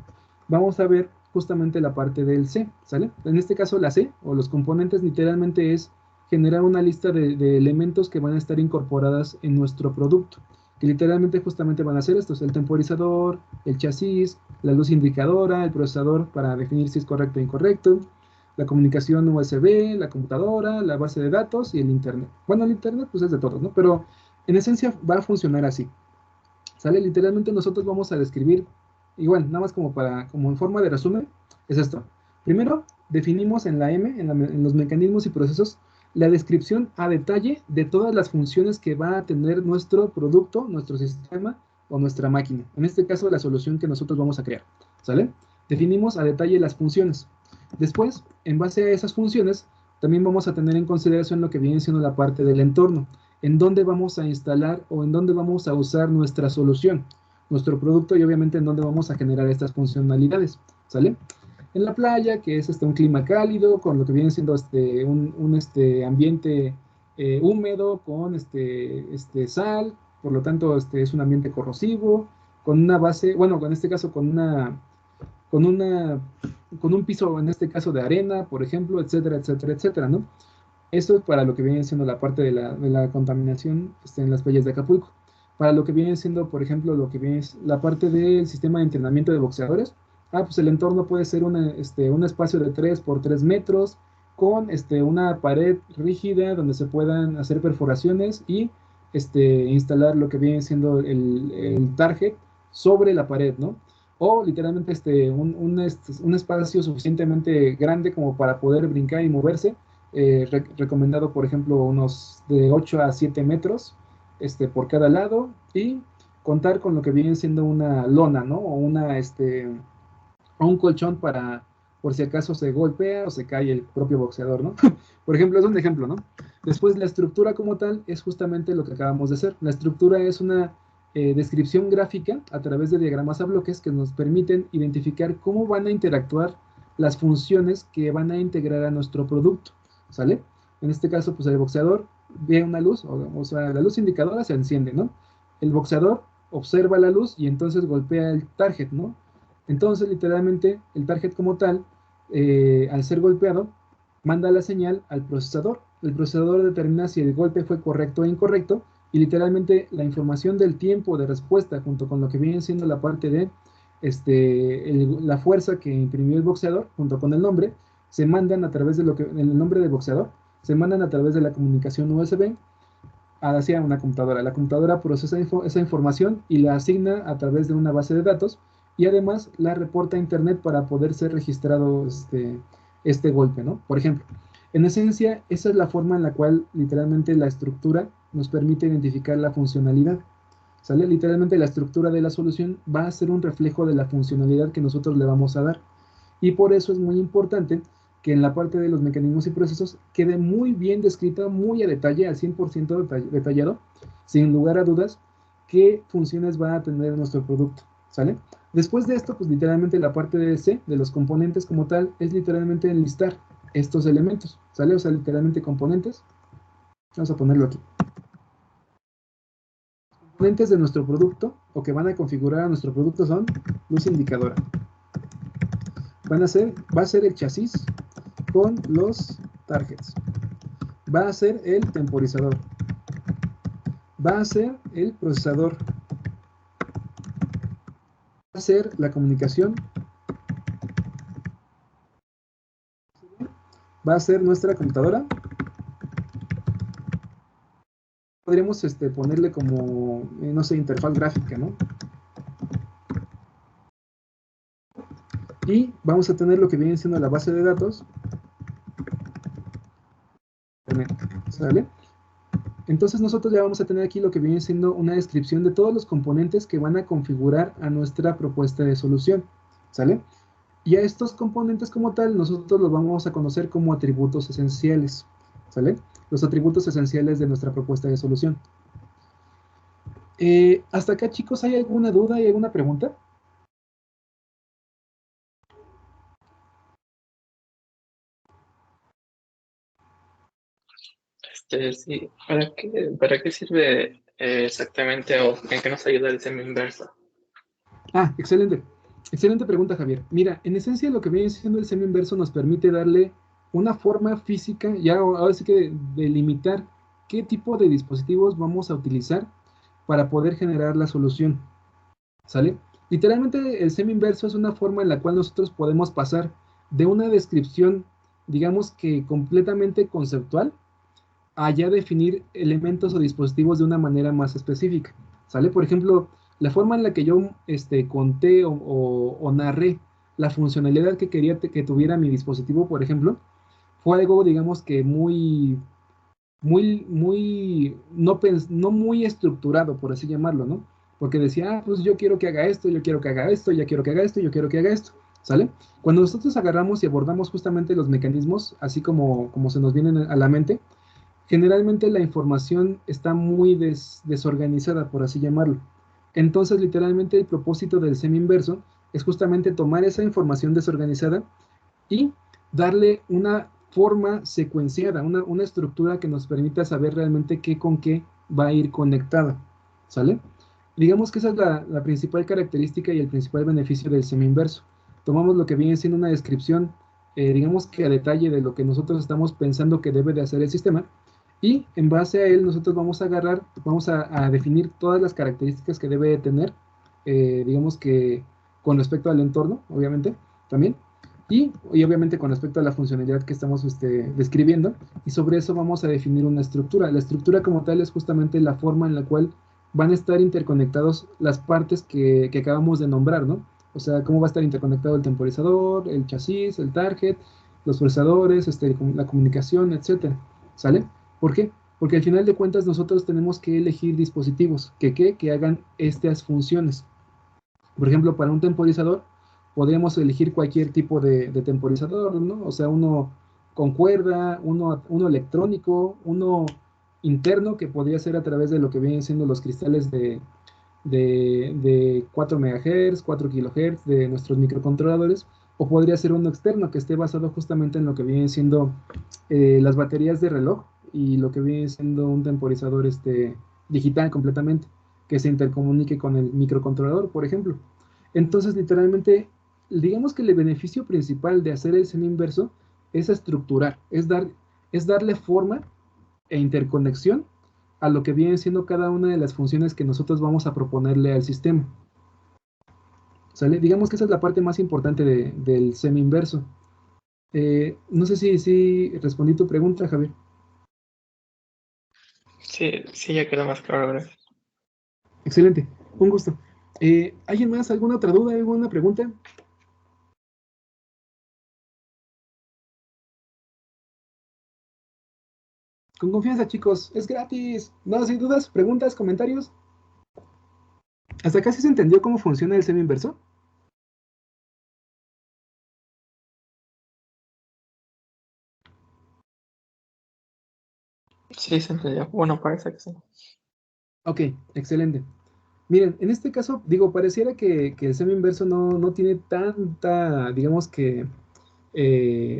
vamos a ver justamente la parte del C, ¿sale? En este caso la C, o los componentes, literalmente es generar una lista de elementos que van a estar incorporadas en nuestro producto, que literalmente justamente van a ser estos: el temporizador, el chasis, la luz indicadora, el procesador para definir si es correcto o incorrecto, la comunicación USB, la computadora, la base de datos y el internet. Bueno, el internet pues es de todos, ¿no? Pero en esencia va a funcionar así, ¿sale? Literalmente nosotros vamos a describir, igual, nada más como en forma de resumen, es esto. Primero, definimos en la M, en los mecanismos y procesos, la descripción a detalle de todas las funciones que va a tener nuestro producto, nuestro sistema o nuestra máquina. En este caso, la solución que nosotros vamos a crear, ¿sale? Definimos a detalle las funciones. Después, en base a esas funciones, también vamos a tener en consideración lo que viene siendo la parte del entorno, en dónde vamos a instalar o en dónde vamos a usar nuestra solución, nuestro producto, y obviamente en dónde vamos a generar estas funcionalidades, ¿sale? En la playa, que es un clima cálido, con lo que viene siendo un ambiente húmedo, con sal, por lo tanto es un ambiente corrosivo, con una base, bueno, en este caso con un piso, en este caso de arena, por ejemplo, etcétera, etcétera, etcétera, ¿no? Esto es para lo que viene siendo la parte de la contaminación en las playas de Acapulco. Para lo que viene siendo, por ejemplo, lo que viene es la parte del sistema de entrenamiento de boxeadores, pues el entorno puede ser un espacio de 3 por 3 metros, con una pared rígida donde se puedan hacer perforaciones y instalar lo que viene siendo el target sobre la pared, ¿no? O literalmente un espacio suficientemente grande como para poder brincar y moverse, recomendado, por ejemplo, unos de 8 a 7 metros por cada lado, y contar con lo que viene siendo una lona, ¿no? O un colchón para, por si acaso se golpea o se cae el propio boxeador, ¿no? Por ejemplo, es un ejemplo, ¿no? Después, la estructura como tal es justamente lo que acabamos de hacer. La estructura es una descripción gráfica a través de diagramas a bloques que nos permiten identificar cómo van a interactuar las funciones que van a integrar a nuestro producto, ¿sale? En este caso, pues el boxeador ve una luz, o sea, la luz indicadora se enciende, ¿no? El boxeador observa la luz y entonces golpea el target, ¿no? Entonces, literalmente, el target como tal, al ser golpeado, manda la señal al procesador. El procesador determina si el golpe fue correcto o incorrecto, y literalmente la información del tiempo de respuesta, junto con lo que viene siendo la parte de la fuerza que imprimió el boxeador, junto con el nombre, se mandan a través de el nombre del boxeador, se mandan a través de la comunicación USB hacia una computadora. La computadora procesa esa información y la asigna a través de una base de datos y además la reporta a Internet para poder ser registrado este golpe, ¿no? Por ejemplo, en esencia, esa es la forma en la cual literalmente la estructura nos permite identificar la funcionalidad. ¿Sale? Literalmente la estructura de la solución va a ser un reflejo de la funcionalidad que nosotros le vamos a dar. Y por eso es muy importante que en la parte de los mecanismos y procesos quede muy bien descrito, muy a detalle, al 100% detallado, sin lugar a dudas, qué funciones va a tener nuestro producto, ¿sale? Después de esto, pues literalmente la parte de C, de los componentes como tal, es literalmente enlistar estos elementos, ¿sale? O sea, literalmente componentes. Vamos a ponerlo aquí. Componentes de nuestro producto o que van a configurar a nuestro producto son luz indicadora. Va a ser el chasis con los targets. Va a ser el temporizador. Va a ser el procesador. Va a ser la comunicación. Va a ser nuestra computadora. Podríamos ponerle como, no sé, interfaz gráfica, ¿no? Y vamos a tener lo que viene siendo la base de datos. ¿Sale? Entonces nosotros ya vamos a tener aquí lo que viene siendo una descripción de todos los componentes que van a configurar a nuestra propuesta de solución, ¿sale? Y a estos componentes como tal nosotros los vamos a conocer como atributos esenciales, ¿sale? Los atributos esenciales de nuestra propuesta de solución. Hasta acá, chicos, ¿hay alguna duda y alguna pregunta? Sí, para qué sirve exactamente o en qué nos ayuda el semi inverso? Ah, excelente. Excelente pregunta, Javier. Mira, en esencia lo que viene siendo el semi inverso nos permite darle una forma física, ya ahora sí que delimitar qué tipo de dispositivos vamos a utilizar para poder generar la solución. ¿Sale? Literalmente el semi inverso es una forma en la cual nosotros podemos pasar de una descripción, digamos que completamente conceptual, a ya definir elementos o dispositivos de una manera más específica. ¿Sale? Por ejemplo, la forma en la que yo conté o narré la funcionalidad que quería que tuviera mi dispositivo, por ejemplo, fue algo, digamos que no muy estructurado, por así llamarlo, ¿no? Porque decía, pues yo quiero que haga esto, yo quiero que haga esto, ya quiero que haga esto, yo quiero que haga esto, ¿sale? Cuando nosotros agarramos y abordamos justamente los mecanismos, así como se nos vienen a la mente, generalmente la información está muy desorganizada, por así llamarlo. Entonces, literalmente el propósito del semi-inverso es justamente tomar esa información desorganizada y darle una forma secuenciada, una estructura que nos permita saber realmente qué con qué va a ir conectada, ¿sale? Digamos que esa es la principal característica y el principal beneficio del semi-inverso. Tomamos lo que viene siendo una descripción, digamos que a detalle de lo que nosotros estamos pensando que debe de hacer el sistema, y en base a él nosotros vamos a agarrar, vamos a definir todas las características que debe de tener, digamos que con respecto al entorno, obviamente, también, y obviamente con respecto a la funcionalidad que estamos describiendo, y sobre eso vamos a definir una estructura. La estructura como tal es justamente la forma en la cual van a estar interconectados las partes que acabamos de nombrar, ¿no? O sea, cómo va a estar interconectado el temporizador, el chasis, el target, los procesadores, la comunicación, etcétera, ¿sale? ¿Por qué? Porque al final de cuentas nosotros tenemos que elegir dispositivos que hagan estas funciones. Por ejemplo, para un temporizador podríamos elegir cualquier tipo de temporizador, ¿no? O sea, uno con cuerda, uno electrónico, uno interno que podría ser a través de lo que vienen siendo los cristales de 4 MHz, 4 kHz de nuestros microcontroladores, o podría ser uno externo que esté basado justamente en lo que vienen siendo las baterías de reloj y lo que viene siendo un temporizador digital completamente, que se intercomunique con el microcontrolador, por ejemplo. Entonces, literalmente, digamos que el beneficio principal de hacer el semi inverso es estructurar, es darle forma e interconexión a lo que viene siendo cada una de las funciones que nosotros vamos a proponerle al sistema. ¿Sale? Digamos que esa es la parte más importante del semi inverso. No sé si respondí tu pregunta, Javier. Sí, sí, ya queda más claro, gracias. Excelente, un gusto. ¿Alguien más? ¿Alguna otra duda? ¿Alguna pregunta? Con confianza, chicos, es gratis. No, sin dudas, preguntas, comentarios. ¿Hasta casi se entendió cómo funciona el semi inverso? Sí, se entendió. Bueno, parece que sí. Ok, excelente. Miren, en este caso, digo, pareciera que el semi inverso no tiene tanta, digamos que,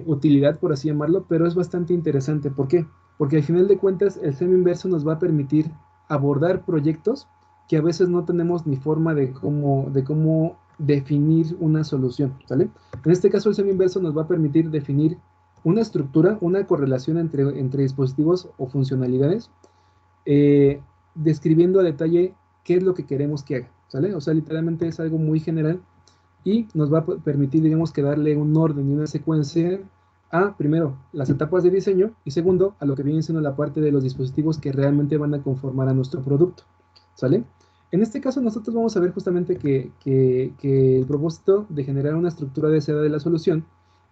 utilidad, por así llamarlo, pero es bastante interesante. ¿Por qué? Porque al final de cuentas, el semi inverso nos va a permitir abordar proyectos que a veces no tenemos ni forma de cómo definir una solución, ¿sale? En este caso, el semi inverso nos va a permitir definir una estructura, una correlación entre dispositivos o funcionalidades, eh, describiendo a detalle qué es lo que queremos que haga, ¿sale? O sea, literalmente es algo muy general y nos va a permitir, digamos, que darle un orden y una secuencia a, primero, las etapas de diseño y segundo, a lo que viene siendo la parte de los dispositivos que realmente van a conformar a nuestro producto, ¿sale? En este caso nosotros vamos a ver justamente que el propósito de generar una estructura deseada de la solución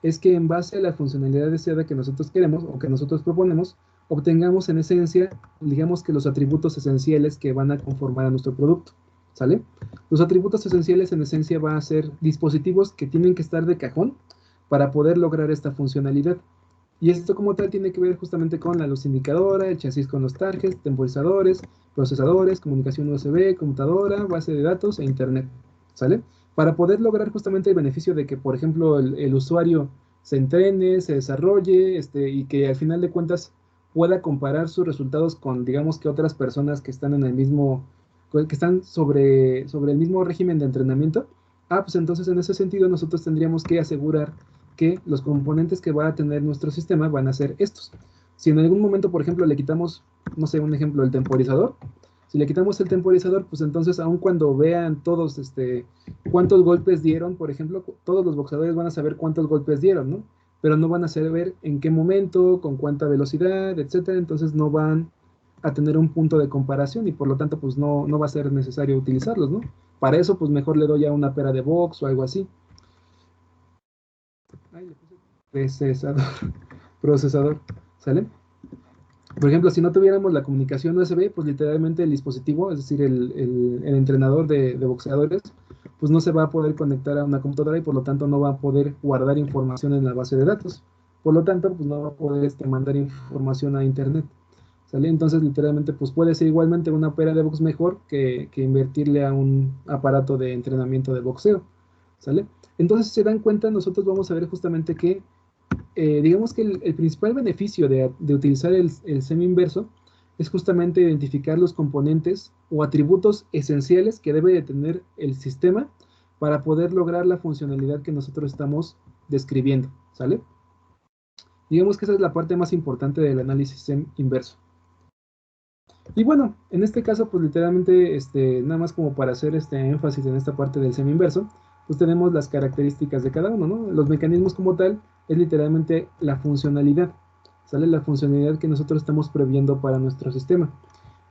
es que en base a la funcionalidad deseada que nosotros queremos o que nosotros proponemos, obtengamos en esencia, digamos que los atributos esenciales que van a conformar a nuestro producto, ¿sale? Los atributos esenciales en esencia van a ser dispositivos que tienen que estar de cajón para poder lograr esta funcionalidad. Y esto como tal tiene que ver justamente con la luz indicadora, el chasis con los targets, temporizadores, procesadores, comunicación USB, computadora, base de datos e internet, ¿sale? Para poder lograr justamente el beneficio de que, por ejemplo, el usuario se entrene, se desarrolle, y que al final de cuentas pueda comparar sus resultados con, digamos que otras personas que están en el mismo, que están sobre el mismo régimen de entrenamiento. Pues entonces en ese sentido nosotros tendríamos que asegurar que los componentes que va a tener nuestro sistema van a ser estos. Si en algún momento, por ejemplo, le quitamos, no sé, un ejemplo, el temporizador, si le quitamos el temporizador, pues entonces aun cuando vean todos cuántos golpes dieron, por ejemplo, todos los boxeadores van a saber cuántos golpes dieron, ¿no? Pero no van a saber en qué momento, con cuánta velocidad, etcétera, entonces no van a tener un punto de comparación y por lo tanto pues no va a ser necesario utilizarlos, ¿no? Para eso pues mejor le doy a una pera de box o algo así. Ay, le puse procesador, procesador, ¿sale? Por ejemplo, si no tuviéramos la comunicación USB, pues literalmente el dispositivo, es decir, el entrenador de boxeadores, pues no se va a poder conectar a una computadora y por lo tanto no va a poder guardar información en la base de datos. Por lo tanto, pues no va a poder mandar información a internet, ¿sale? Entonces, literalmente, pues puede ser igualmente una pera de box mejor que invertirle a un aparato de entrenamiento de boxeo, ¿sale? Entonces, si se dan cuenta, nosotros vamos a ver justamente que digamos que el principal beneficio de utilizar el semi-inverso es justamente identificar los componentes o atributos esenciales que debe de tener el sistema para poder lograr la funcionalidad que nosotros estamos describiendo, ¿sale? Digamos que esa es la parte más importante del análisis inverso. Y bueno, en este caso, pues literalmente, nada más como para hacer este énfasis en esta parte del semi-inverso, pues tenemos las características de cada uno, ¿no? Los mecanismos como tal es literalmente la funcionalidad, ¿sale? La funcionalidad que nosotros estamos previendo para nuestro sistema.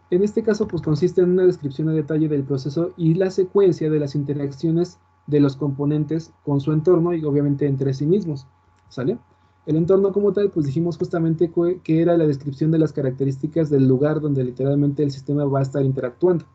En este caso, pues consiste en una descripción a detalle del proceso y la secuencia de las interacciones de los componentes con su entorno y obviamente entre sí mismos, ¿sale? El entorno como tal, pues dijimos justamente que era la descripción de las características del lugar donde literalmente el sistema va a estar interactuando.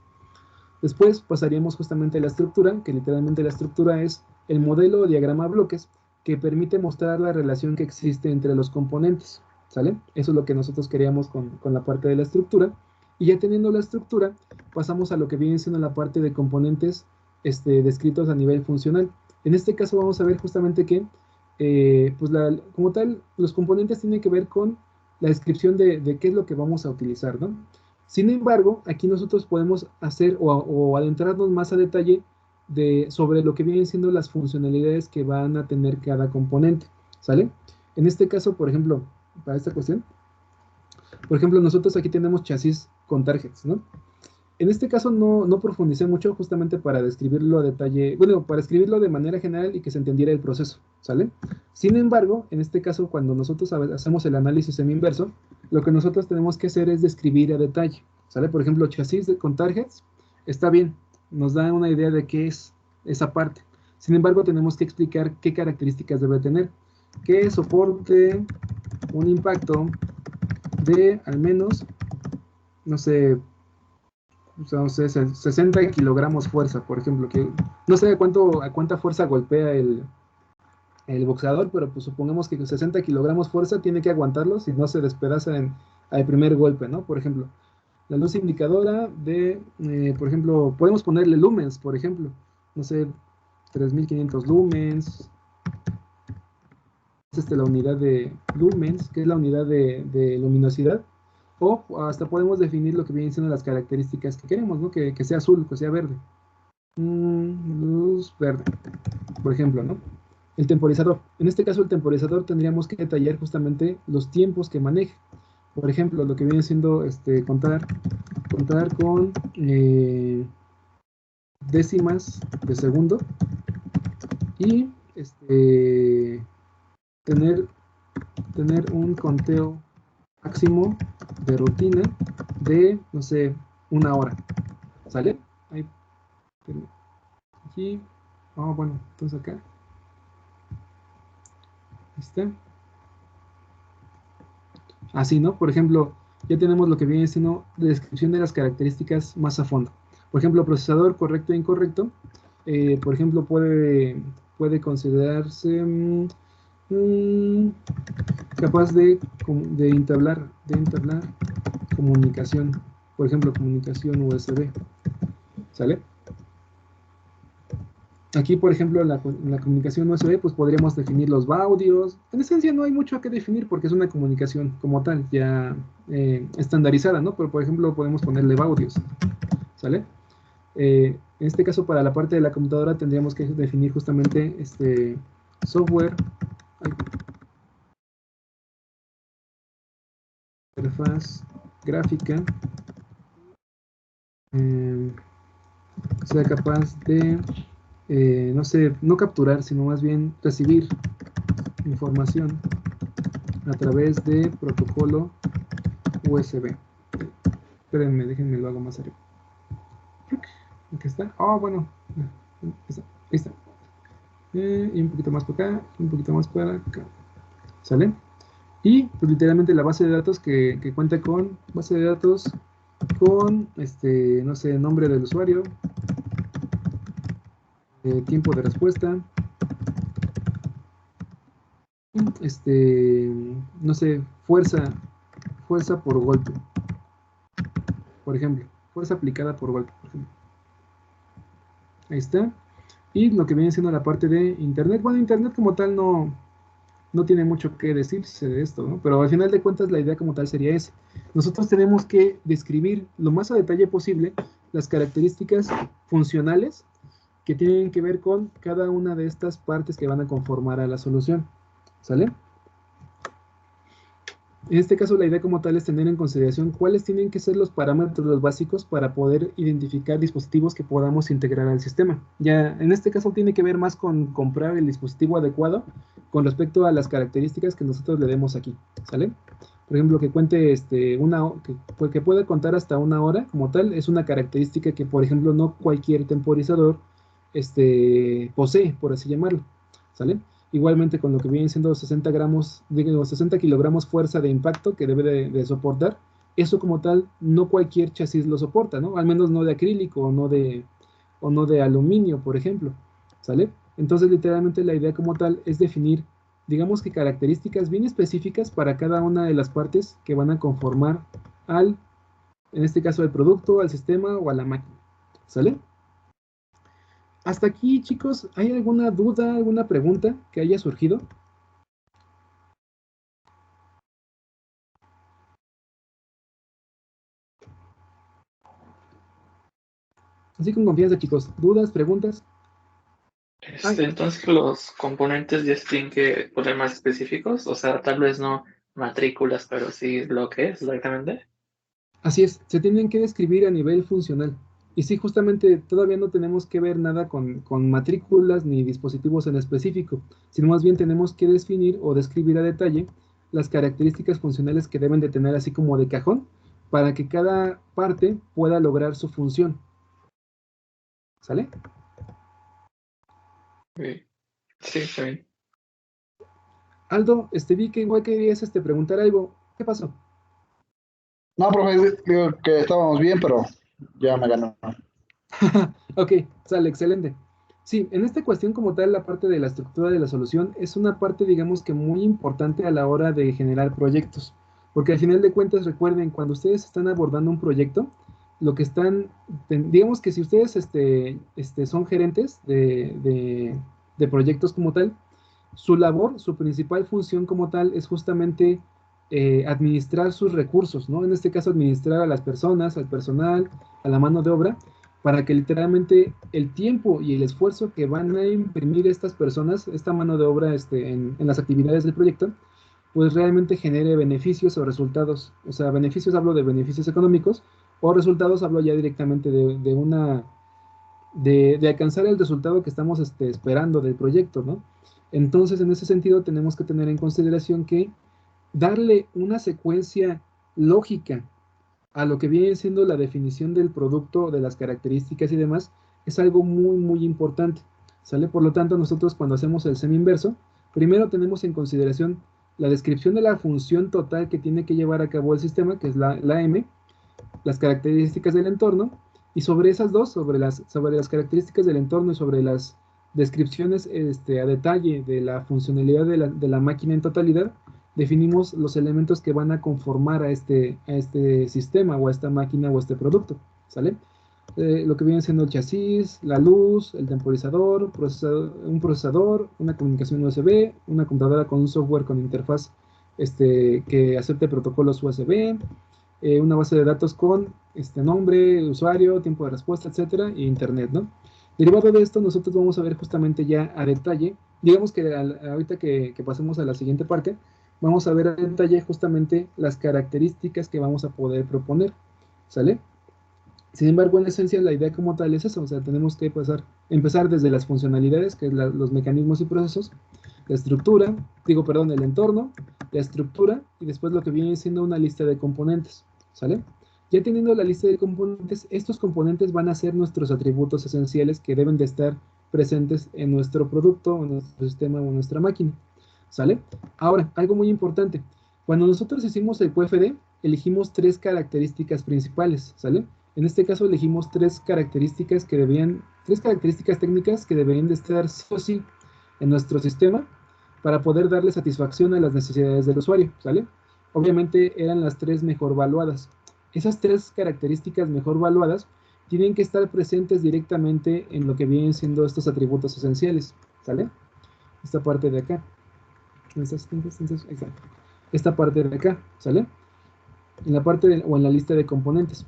Después pasaríamos justamente a la estructura, que literalmente la estructura es el modelo o diagrama bloques que permite mostrar la relación que existe entre los componentes, ¿sale? Eso es lo que nosotros queríamos con la parte de la estructura. Y ya teniendo la estructura, pasamos a lo que viene siendo la parte de componentes descritos a nivel funcional. En este caso vamos a ver justamente que, pues como tal, los componentes tienen que ver con la descripción de qué es lo que vamos a utilizar, ¿no? Sin embargo, aquí nosotros podemos hacer o adentrarnos más a detalle sobre lo que vienen siendo las funcionalidades que van a tener cada componente, ¿sale? En este caso, por ejemplo, para esta cuestión, por ejemplo, nosotros aquí tenemos chasis con targets, ¿no? En este caso no profundicé mucho justamente para describirlo a detalle, bueno, para escribirlo de manera general y que se entendiera el proceso, ¿sale? Sin embargo, en este caso, cuando nosotros hacemos el análisis semi-inverso, lo que nosotros tenemos que hacer es describir a detalle, ¿sale? Por ejemplo, chasis con targets, está bien, nos da una idea de qué es esa parte. Sin embargo, tenemos que explicar qué características debe tener, que soporte un impacto de al menos, no sé, 60 kilogramos fuerza, por ejemplo, que no sé a cuánta fuerza golpea el boxeador, pero pues supongamos que con 60 kilogramos fuerza tiene que aguantarlo si no se despedaza al primer golpe, ¿no? Por ejemplo, la luz indicadora de, por ejemplo, podemos ponerle lumens, por ejemplo, no sé, 3500 lumens, es la unidad de lumens, que es la unidad de luminosidad, o hasta podemos definir lo que vienen siendo las características que queremos, ¿no? Que sea azul, que sea verde. Luz verde, por ejemplo, ¿no? El temporizador. En este caso, el temporizador tendríamos que detallar justamente los tiempos que maneje. Por ejemplo, lo que viene siendo contar con décimas de segundo y tener un conteo máximo de rutina de, no sé, 1 hora. ¿Sale? Ahí. Aquí. Bueno, entonces acá. ¿Está? Así, ¿no? Por ejemplo, ya tenemos lo que viene siendo la descripción de las características más a fondo. Por ejemplo, procesador correcto e incorrecto. Por ejemplo, puede considerarse capaz de entablar comunicación. Por ejemplo, comunicación USB. ¿Sale? Aquí, por ejemplo, en la comunicación USB, pues podríamos definir los baudios. En esencia no hay mucho que definir porque es una comunicación como tal, ya estandarizada, ¿no? Pero, por ejemplo, podemos ponerle baudios, ¿sale? En este caso, para la parte de la computadora, tendríamos que definir justamente software, interfaz gráfica, sea capaz de no sé, no capturar, sino más bien recibir información a través de protocolo USB. Espérenme, déjenme lo hago más arriba. Aquí está. Bueno. Ahí está. Y un poquito más por acá, un poquito más para acá. ¿Sale? Y pues literalmente la base de datos que cuenta con base de datos con no sé, nombre del usuario, tiempo de respuesta, no sé, fuerza por golpe, por ejemplo, fuerza aplicada por golpe, por ejemplo. Ahí está. Y lo que viene siendo la parte de internet, bueno, internet como tal no tiene mucho que decirse de esto, ¿no? Pero al final de cuentas la idea como tal sería esa. Nosotros tenemos que describir lo más a detalle posible las características funcionales que tienen que ver con cada una de estas partes que van a conformar a la solución. ¿Sale? En este caso la idea como tal es tener en consideración cuáles tienen que ser los parámetros básicos para poder identificar dispositivos que podamos integrar al sistema. Ya en este caso tiene que ver más con comprar el dispositivo adecuado con respecto a las características que nosotros le demos aquí, ¿sale? Por ejemplo, que cuente que pueda contar hasta 1 hora como tal, es una característica que, por ejemplo, no cualquier temporizador posee, por así llamarlo, ¿sale? Igualmente con lo que vienen siendo 60 kilogramos fuerza de impacto que debe de soportar, eso como tal no cualquier chasis lo soporta, ¿no? Al menos no de acrílico o no de aluminio, por ejemplo, ¿sale? Entonces literalmente la idea como tal es definir, digamos que características bien específicas para cada una de las partes que van a conformar en este caso, al producto, al sistema o a la máquina, ¿sale? Hasta aquí, chicos, ¿hay alguna duda, alguna pregunta que haya surgido? Así con confianza, chicos. ¿Dudas, preguntas? Entonces los componentes ya se tienen que poner más específicos, o sea, tal vez no matrículas, pero sí bloques directamente. Así es, se tienen que describir a nivel funcional. Y sí, justamente todavía no tenemos que ver nada con matrículas ni dispositivos en específico, sino más bien tenemos que definir o describir a detalle las características funcionales que deben de tener así como de cajón para que cada parte pueda lograr su función. ¿Sale? Sí, sí, está bien. Aldo, vi que igual querías preguntar algo. ¿Qué pasó? No, profe, digo que estábamos bien, pero ya me ganó. Ok, sale, excelente. Sí, en esta cuestión como tal, la parte de la estructura de la solución es una parte, digamos que muy importante a la hora de generar proyectos. Porque al final de cuentas, recuerden, cuando ustedes están abordando un proyecto, lo que están, digamos que si ustedes son gerentes de proyectos como tal, su labor, su principal función como tal es justamente administrar sus recursos, ¿no? En este caso, administrar a las personas, al personal, a la mano de obra, para que literalmente el tiempo y el esfuerzo que van a imprimir estas personas, esta mano de obra en las actividades del proyecto, pues realmente genere beneficios o resultados. O sea, beneficios hablo de beneficios económicos, o resultados hablo ya directamente de alcanzar el resultado que estamos esperando del proyecto, ¿no? Entonces, en ese sentido, tenemos que tener en consideración que darle una secuencia lógica a lo que viene siendo la definición del producto, de las características y demás, es algo muy, muy importante, ¿sale? Por lo tanto, nosotros cuando hacemos el semi-inverso, primero tenemos en consideración la descripción de la función total que tiene que llevar a cabo el sistema, que es la M, las características del entorno, y sobre esas dos, sobre las características del entorno y sobre las descripciones a detalle de la funcionalidad de la máquina en totalidad, definimos los elementos que van a conformar a este sistema o a esta máquina o a este producto, ¿sale? Lo que viene siendo el chasis, la luz, el temporizador, un procesador, una comunicación USB, una computadora con un software con interfaz que acepte protocolos USB, una base de datos con nombre, usuario, tiempo de respuesta, etcétera, e internet, ¿no? Derivado de esto, nosotros vamos a ver justamente ya a detalle, digamos que ahorita que pasemos a la siguiente parte, vamos a ver a detalle justamente las características que vamos a poder proponer, ¿sale? Sin embargo, en esencia, la idea como tal es eso, o sea, tenemos que empezar desde las funcionalidades, que es los mecanismos y procesos, la estructura, el entorno, la estructura, y después lo que viene siendo una lista de componentes, ¿sale? Ya teniendo la lista de componentes, estos componentes van a ser nuestros atributos esenciales que deben de estar presentes en nuestro producto, en nuestro sistema o en nuestra máquina, ¿sale? Ahora, algo muy importante, cuando nosotros hicimos el QFD, elegimos tres características principales, ¿sale? En este caso elegimos tres características técnicas que deberían de estar sí o sí en nuestro sistema para poder darle satisfacción a las necesidades del usuario, ¿sale? Obviamente eran las tres mejor valuadas. Esas tres características mejor valuadas tienen que estar presentes directamente en lo que vienen siendo estos atributos esenciales, ¿sale? Esta parte de acá. Exacto. Esta parte de acá, ¿sale? En la parte o en la lista de componentes.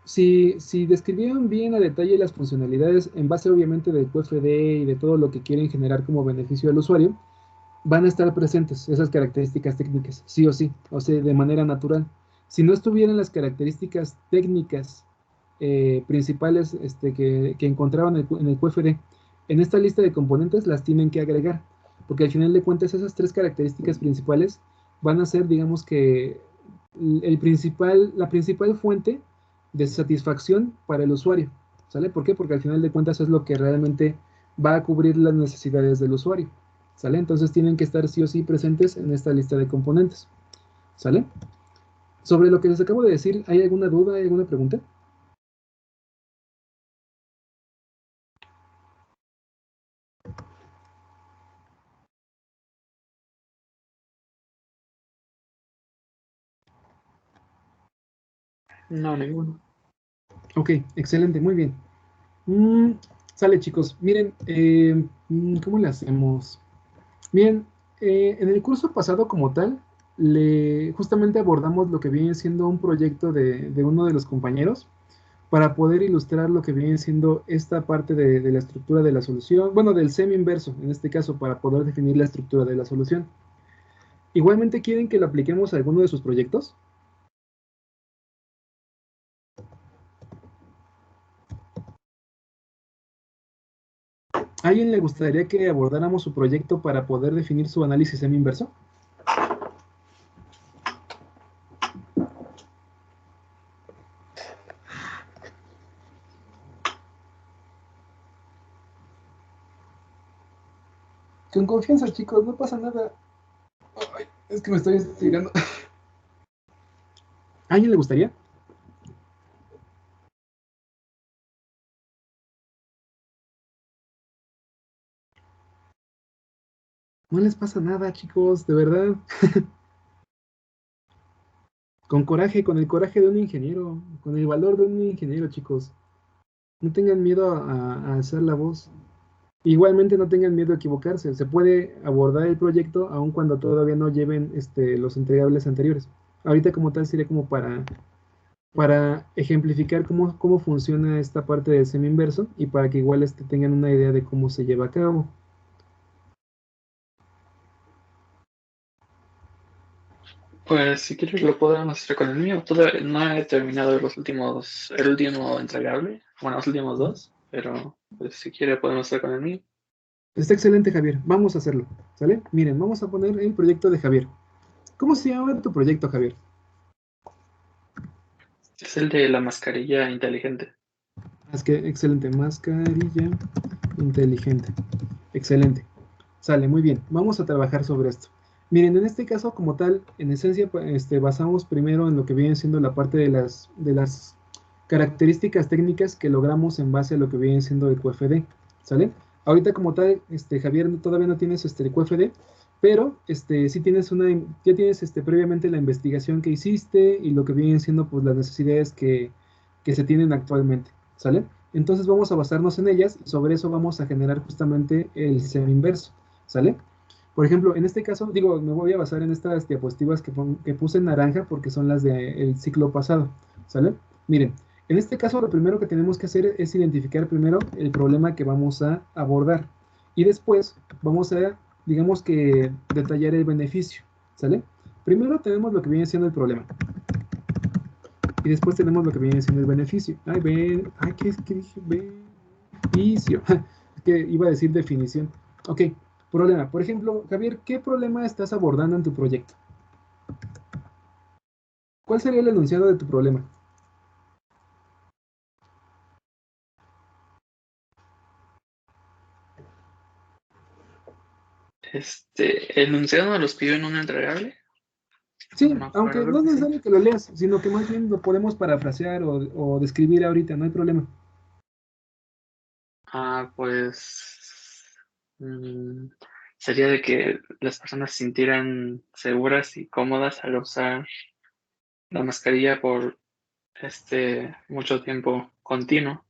Si describieron bien a detalle las funcionalidades en base obviamente del QFD y de todo lo que quieren generar como beneficio al usuario, van a estar presentes esas características técnicas, sí o sí, o sea, de manera natural. Si no estuvieran las características técnicas principales que encontraban en el QFD, en esta lista de componentes las tienen que agregar, porque al final de cuentas esas tres características principales van a ser, digamos que, la principal fuente de satisfacción para el usuario, ¿sale? ¿Por qué? Porque al final de cuentas es lo que realmente va a cubrir las necesidades del usuario, ¿sale? Entonces tienen que estar sí o sí presentes en esta lista de componentes, ¿sale? Sobre lo que les acabo de decir, ¿hay alguna duda, hay alguna pregunta? No, ninguno. Ok, excelente, muy bien. Sale, chicos. Miren, ¿cómo le hacemos? Bien, en el curso pasado como tal, justamente abordamos lo que viene siendo un proyecto de uno de los compañeros para poder ilustrar lo que viene siendo esta parte de la estructura de la solución, bueno, del semi-inverso, en este caso, para poder definir la estructura de la solución. Igualmente, ¿quieren que lo apliquemos a alguno de sus proyectos? ¿A alguien le gustaría que abordáramos su proyecto para poder definir su análisis semi-inverso? Con confianza, chicos, no pasa nada. Ay, es que me estoy estirando. ¿A alguien le gustaría? No les pasa nada, chicos, de verdad. Con coraje, con el coraje de un ingeniero, con el valor de un ingeniero, chicos. No tengan miedo a alzar la voz. Igualmente no tengan miedo a equivocarse. Se puede abordar el proyecto aun cuando todavía no lleven los entregables anteriores. Ahorita como tal sería como para ejemplificar cómo funciona esta parte del semi-inverso y para que igual tengan una idea de cómo se lleva a cabo. Pues si quieres lo podemos hacer con el mío. Todavía no he terminado el último entregable, bueno, los últimos dos, pero pues, si quiere podemos hacer con el mío. Está excelente, Javier. Vamos a hacerlo. ¿Sale? Miren, vamos a poner el proyecto de Javier. ¿Cómo se llama tu proyecto, Javier? Es el de la mascarilla inteligente. Es que excelente. Mascarilla inteligente. Excelente. Sale, muy bien. Vamos a trabajar sobre esto. Miren, en este caso, como tal, en esencia, basamos primero en lo que viene siendo la parte de las características técnicas que logramos en base a lo que viene siendo el QFD. ¿Sale? Ahorita, como tal, Javier, todavía no tienes el QFD, pero sí tienes ya tienes previamente la investigación que hiciste y lo que vienen siendo pues, las necesidades que se tienen actualmente. ¿Sale? Entonces vamos a basarnos en ellas y sobre eso vamos a generar justamente el semi-inverso. ¿Sale? Por ejemplo, en este caso, digo, me voy a basar en estas diapositivas que puse en naranja porque son las del ciclo pasado, ¿sale? Miren, en este caso lo primero que tenemos que hacer es identificar primero el problema que vamos a abordar y después vamos a, digamos que, detallar el beneficio, ¿sale? Primero tenemos lo que viene siendo el problema y después tenemos lo que viene siendo el beneficio. Ay, ¿qué dije? Beneficio. Que iba a decir definición. Ok, problema. Por ejemplo, Javier, ¿qué problema estás abordando en tu proyecto? ¿Cuál sería el enunciado de tu problema? El enunciado nos los pidió en un entregable. No Sí, me aunque acuerdo no es que sí. necesario que lo leas, sino que más bien lo podemos parafrasear o describir ahorita, no hay problema. Pues mm, sería de que las personas se sintieran seguras y cómodas al usar la mascarilla por mucho tiempo continuo.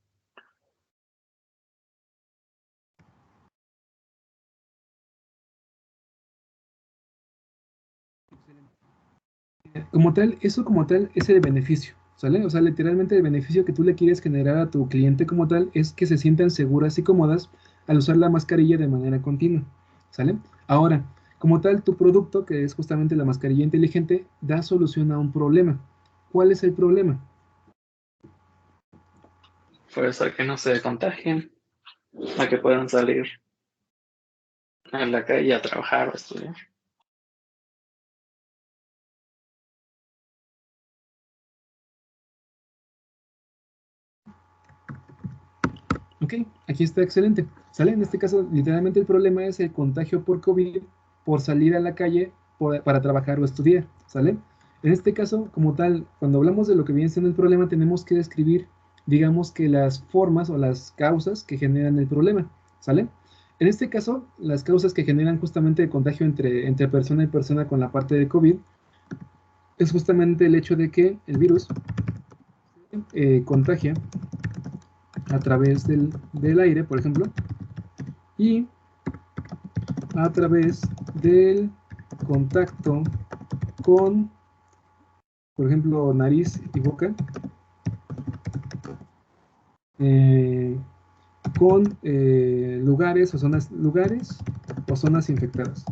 Como tal, eso como tal es el beneficio, ¿sale? O sea, literalmente el beneficio que tú le quieres generar a tu cliente como tal es que se sientan seguras y cómodas al usar la mascarilla de manera continua, ¿sale? Ahora, como tal, tu producto, que es justamente la mascarilla inteligente, da solución a un problema. ¿Cuál es el problema? Pues a que no se contagien, a que puedan salir a la calle a trabajar o estudiar. Ok, aquí está excelente, ¿sale? En este caso, literalmente el problema es el contagio por COVID por salir a la calle para trabajar o estudiar, ¿sale? En este caso, como tal, cuando hablamos de lo que viene siendo el problema, tenemos que describir, digamos que las formas o las causas que generan el problema, ¿sale? En este caso, las causas que generan justamente el contagio entre persona y persona con la parte de COVID es justamente el hecho de que el virus contagia a través del aire, por ejemplo, y a través del contacto con, por ejemplo, nariz y boca, eh, con lugares o zonas infectadas.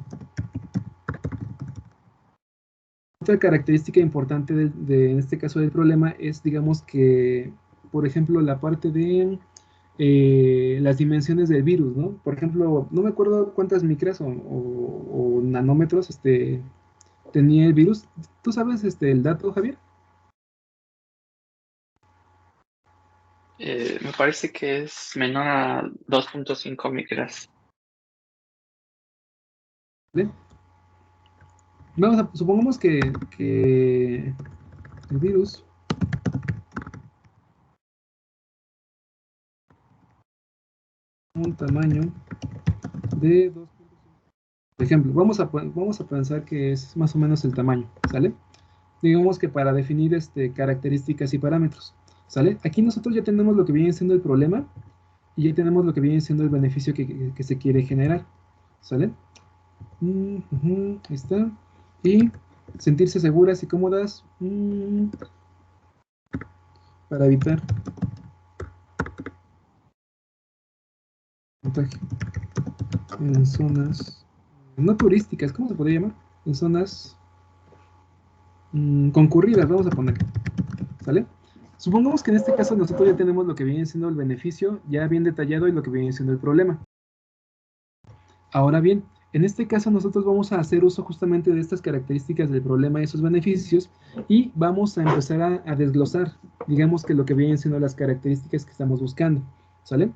Otra característica importante en este caso del problema es, digamos que, por ejemplo, la parte de las dimensiones del virus, ¿no? Por ejemplo, no me acuerdo cuántas micras o nanómetros tenía el virus. ¿Tú sabes el dato, Javier? Me parece que es menor a 2.5 micras. ¿Vale? Supongamos que el virus un tamaño de 2.5. Por ejemplo, vamos a pensar que es más o menos el tamaño, ¿sale? Digamos que para definir características y parámetros, ¿sale? Aquí nosotros ya tenemos lo que viene siendo el problema y ya tenemos lo que viene siendo el beneficio que se quiere generar, ¿sale? Ahí está. Y sentirse seguras y cómodas para evitar contagio en zonas no turísticas, ¿cómo se podría llamar? En zonas concurridas, vamos a poner, ¿sale? Supongamos que en este caso nosotros ya tenemos lo que viene siendo el beneficio ya bien detallado y lo que viene siendo el problema. Ahora bien, en este caso nosotros vamos a hacer uso justamente de estas características del problema y sus beneficios y vamos a empezar a desglosar, digamos que lo que vienen siendo las características que estamos buscando, ¿sale?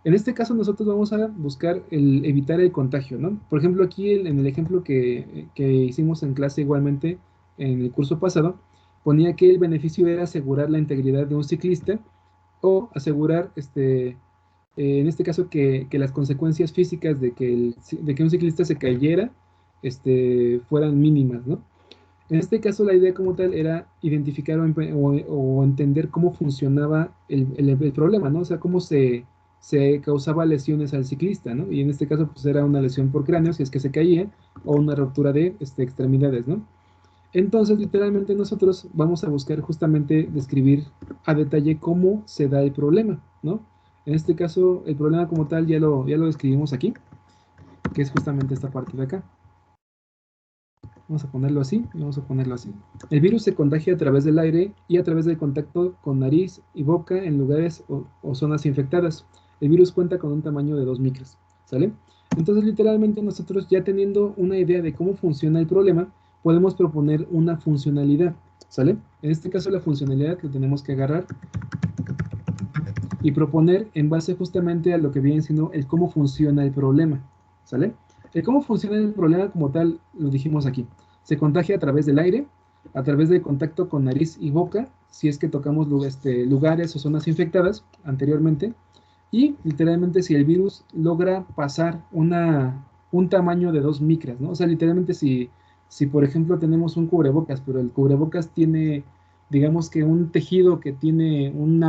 En este caso nosotros vamos a buscar evitar el contagio, ¿no? Por ejemplo, aquí en el ejemplo que hicimos en clase igualmente en el curso pasado, ponía que el beneficio era asegurar la integridad de un ciclista o asegurar en este caso que las consecuencias físicas de que un ciclista se cayera fueran mínimas, ¿no? En este caso la idea como tal era identificar o entender cómo funcionaba el problema, ¿no? O sea, cómo se causaba lesiones al ciclista, ¿no? Y en este caso pues era una lesión por cráneo si es que se caía o una ruptura de extremidades, ¿no? Entonces, literalmente nosotros vamos a buscar justamente describir a detalle cómo se da el problema, ¿no? En este caso, el problema como tal ya lo describimos aquí, que es justamente esta parte de acá. Vamos a ponerlo así, y vamos a ponerlo así. El virus se contagia a través del aire y a través del contacto con nariz y boca en lugares o zonas infectadas. El virus cuenta con un tamaño de 2 micras, ¿sale? Entonces, literalmente nosotros ya teniendo una idea de cómo funciona el problema, podemos proponer una funcionalidad, ¿sale? En este caso la funcionalidad que tenemos que agarrar y proponer en base justamente a lo que viene siendo el cómo funciona el problema, ¿sale? El cómo funciona el problema como tal lo dijimos aquí. Se contagia a través del aire, a través del contacto con nariz y boca, si es que tocamos lugares o zonas infectadas anteriormente, y literalmente si el virus logra pasar un tamaño de 2 micras, ¿no? O sea, literalmente si por ejemplo tenemos un cubrebocas, pero el cubrebocas tiene, digamos que un tejido que tiene un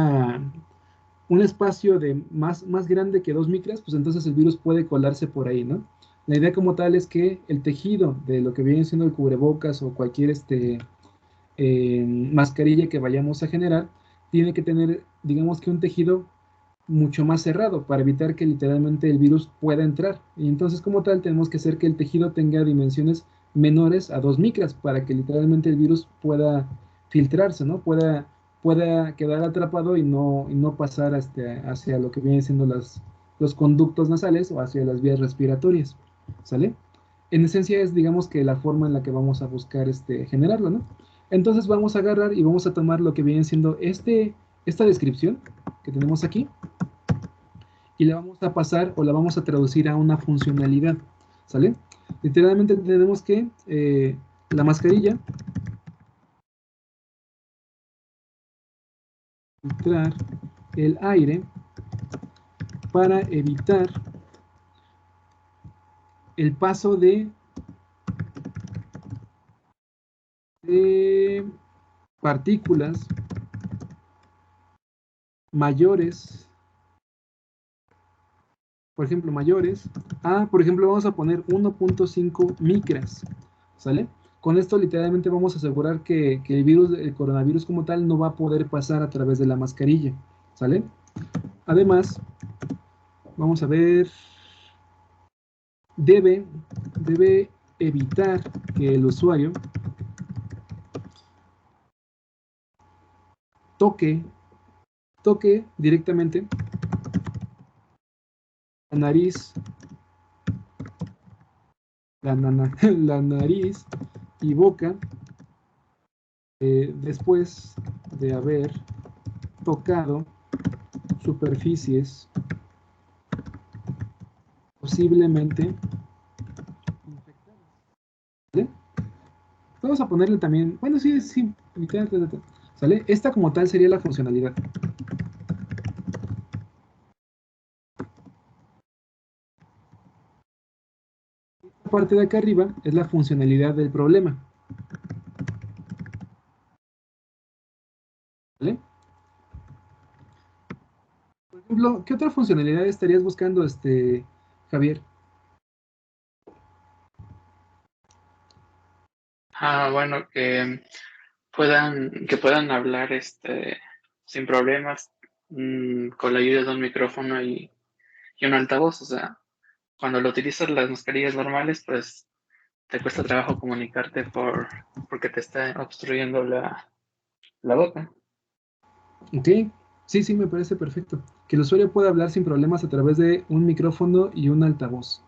espacio de más grande que 2 micras, pues entonces el virus puede colarse por ahí, ¿no? La idea como tal es que el tejido de lo que viene siendo el cubrebocas o cualquier mascarilla que vayamos a generar, tiene que tener, digamos que un tejido mucho más cerrado para evitar que literalmente el virus pueda entrar. Y entonces como tal tenemos que hacer que el tejido tenga dimensiones menores a 2 micras para que literalmente el virus pueda filtrarse, ¿no? Pueda quedar atrapado y no pasar hacia lo que vienen siendo los conductos nasales o hacia las vías respiratorias, ¿sale? En esencia es, digamos que la forma en la que vamos a buscar generarlo, ¿no? Entonces vamos a agarrar y vamos a tomar lo que viene siendo esta descripción que tenemos aquí y la vamos a pasar o la vamos a traducir a una funcionalidad, ¿sale? Literalmente tenemos que la mascarilla filtrar el aire para evitar el paso de partículas mayores, por ejemplo, por ejemplo, vamos a poner 1.5 micras, ¿sale? Con esto literalmente vamos a asegurar que el coronavirus como tal no va a poder pasar a través de la mascarilla, ¿sale? Además, vamos a ver, debe evitar que el usuario toque directamente la nariz, la nariz y boca después de haber tocado superficies posiblemente infectadas. Vamos a ponerle también, bueno, sí, sí, ¿sale? Esta como tal sería la funcionalidad. Esta parte de acá arriba es la funcionalidad del problema. ¿Vale? Por ejemplo, ¿qué otra funcionalidad estarías buscando, Javier? Bueno, que puedan hablar sin problemas, con la ayuda de un micrófono y un altavoz. O sea, cuando lo utilizas las mascarillas normales, pues te cuesta trabajo comunicarte porque te está obstruyendo la boca. Ok, sí, sí, me parece perfecto. Que el usuario pueda hablar sin problemas a través de un micrófono y un altavoz.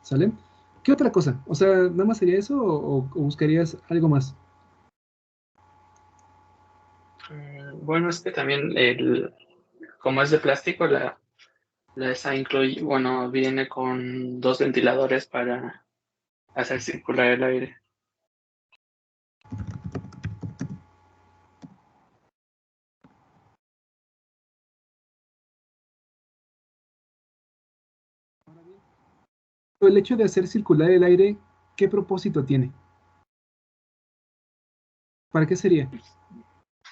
¿Sale? ¿Qué otra cosa? O sea, ¿nada más sería eso o buscarías algo más? Bueno, es que también como es de plástico, esa incluye, bueno, viene con dos ventiladores para hacer circular el aire. El hecho de hacer circular el aire, ¿qué propósito tiene? ¿Para qué sería?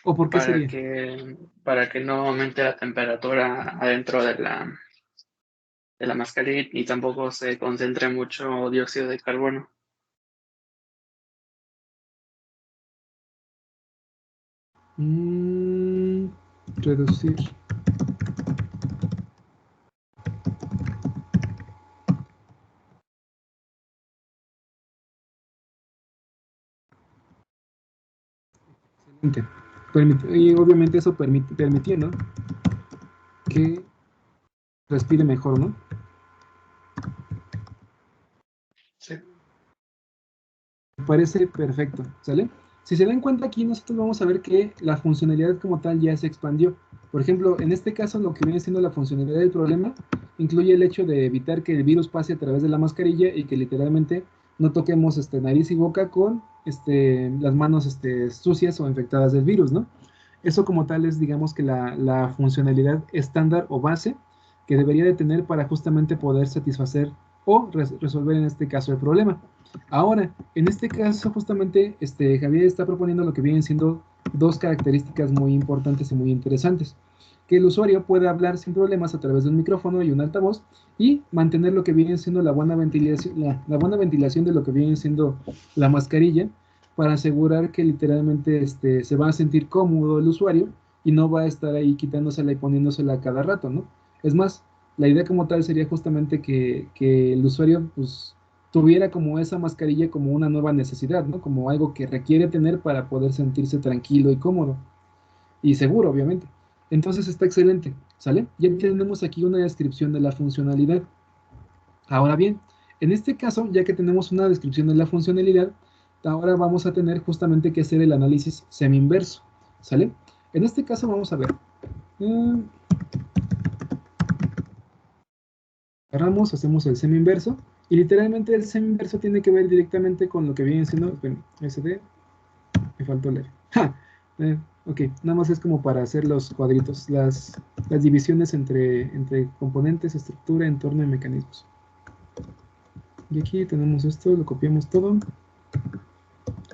¿O por qué para sería? que, para que no aumente la temperatura adentro de la mascarilla y tampoco se concentre mucho dióxido de carbono. Reducir. Excelente. Y obviamente eso permitía, ¿no? Que respire mejor, ¿no? Sí. Me parece perfecto, ¿sale? Si se dan cuenta aquí, nosotros vamos a ver que la funcionalidad como tal ya se expandió. Por ejemplo, en este caso, lo que viene siendo la funcionalidad del problema incluye el hecho de evitar que el virus pase a través de la mascarilla y que literalmente no toquemos nariz y boca con las manos sucias o infectadas del virus, ¿no? Eso como tal es, digamos que la funcionalidad estándar o base que debería de tener para justamente poder satisfacer o resolver en este caso el problema. Ahora, en este caso, justamente, Javier está proponiendo lo que vienen siendo dos características muy importantes y muy interesantes. Que el usuario pueda hablar sin problemas a través de un micrófono y un altavoz y mantener lo que viene siendo la buena ventilación, la buena ventilación de lo que viene siendo la mascarilla para asegurar que literalmente se va a sentir cómodo el usuario y no va a estar ahí quitándosela y poniéndosela a cada rato, ¿no? Es más, la idea como tal sería justamente que el usuario, pues, tuviera como esa mascarilla como una nueva necesidad, ¿no? Como algo que requiere tener para poder sentirse tranquilo y cómodo. Y seguro, obviamente. Entonces está excelente, ¿sale? Ya tenemos aquí una descripción de la funcionalidad. Ahora bien, en este caso, ya que tenemos una descripción de la funcionalidad, ahora vamos a tener justamente que hacer el análisis semi-inverso, ¿sale? En este caso vamos a ver. Agarramos, hacemos el semi-inverso. Y literalmente el semi-inverso tiene que ver directamente con lo que viene siendo. Bueno, SD, me faltó leer. ¡Ja! Ok, nada más es como para hacer los cuadritos, las divisiones entre componentes, estructura, entorno y mecanismos. Y aquí tenemos esto, lo copiamos todo,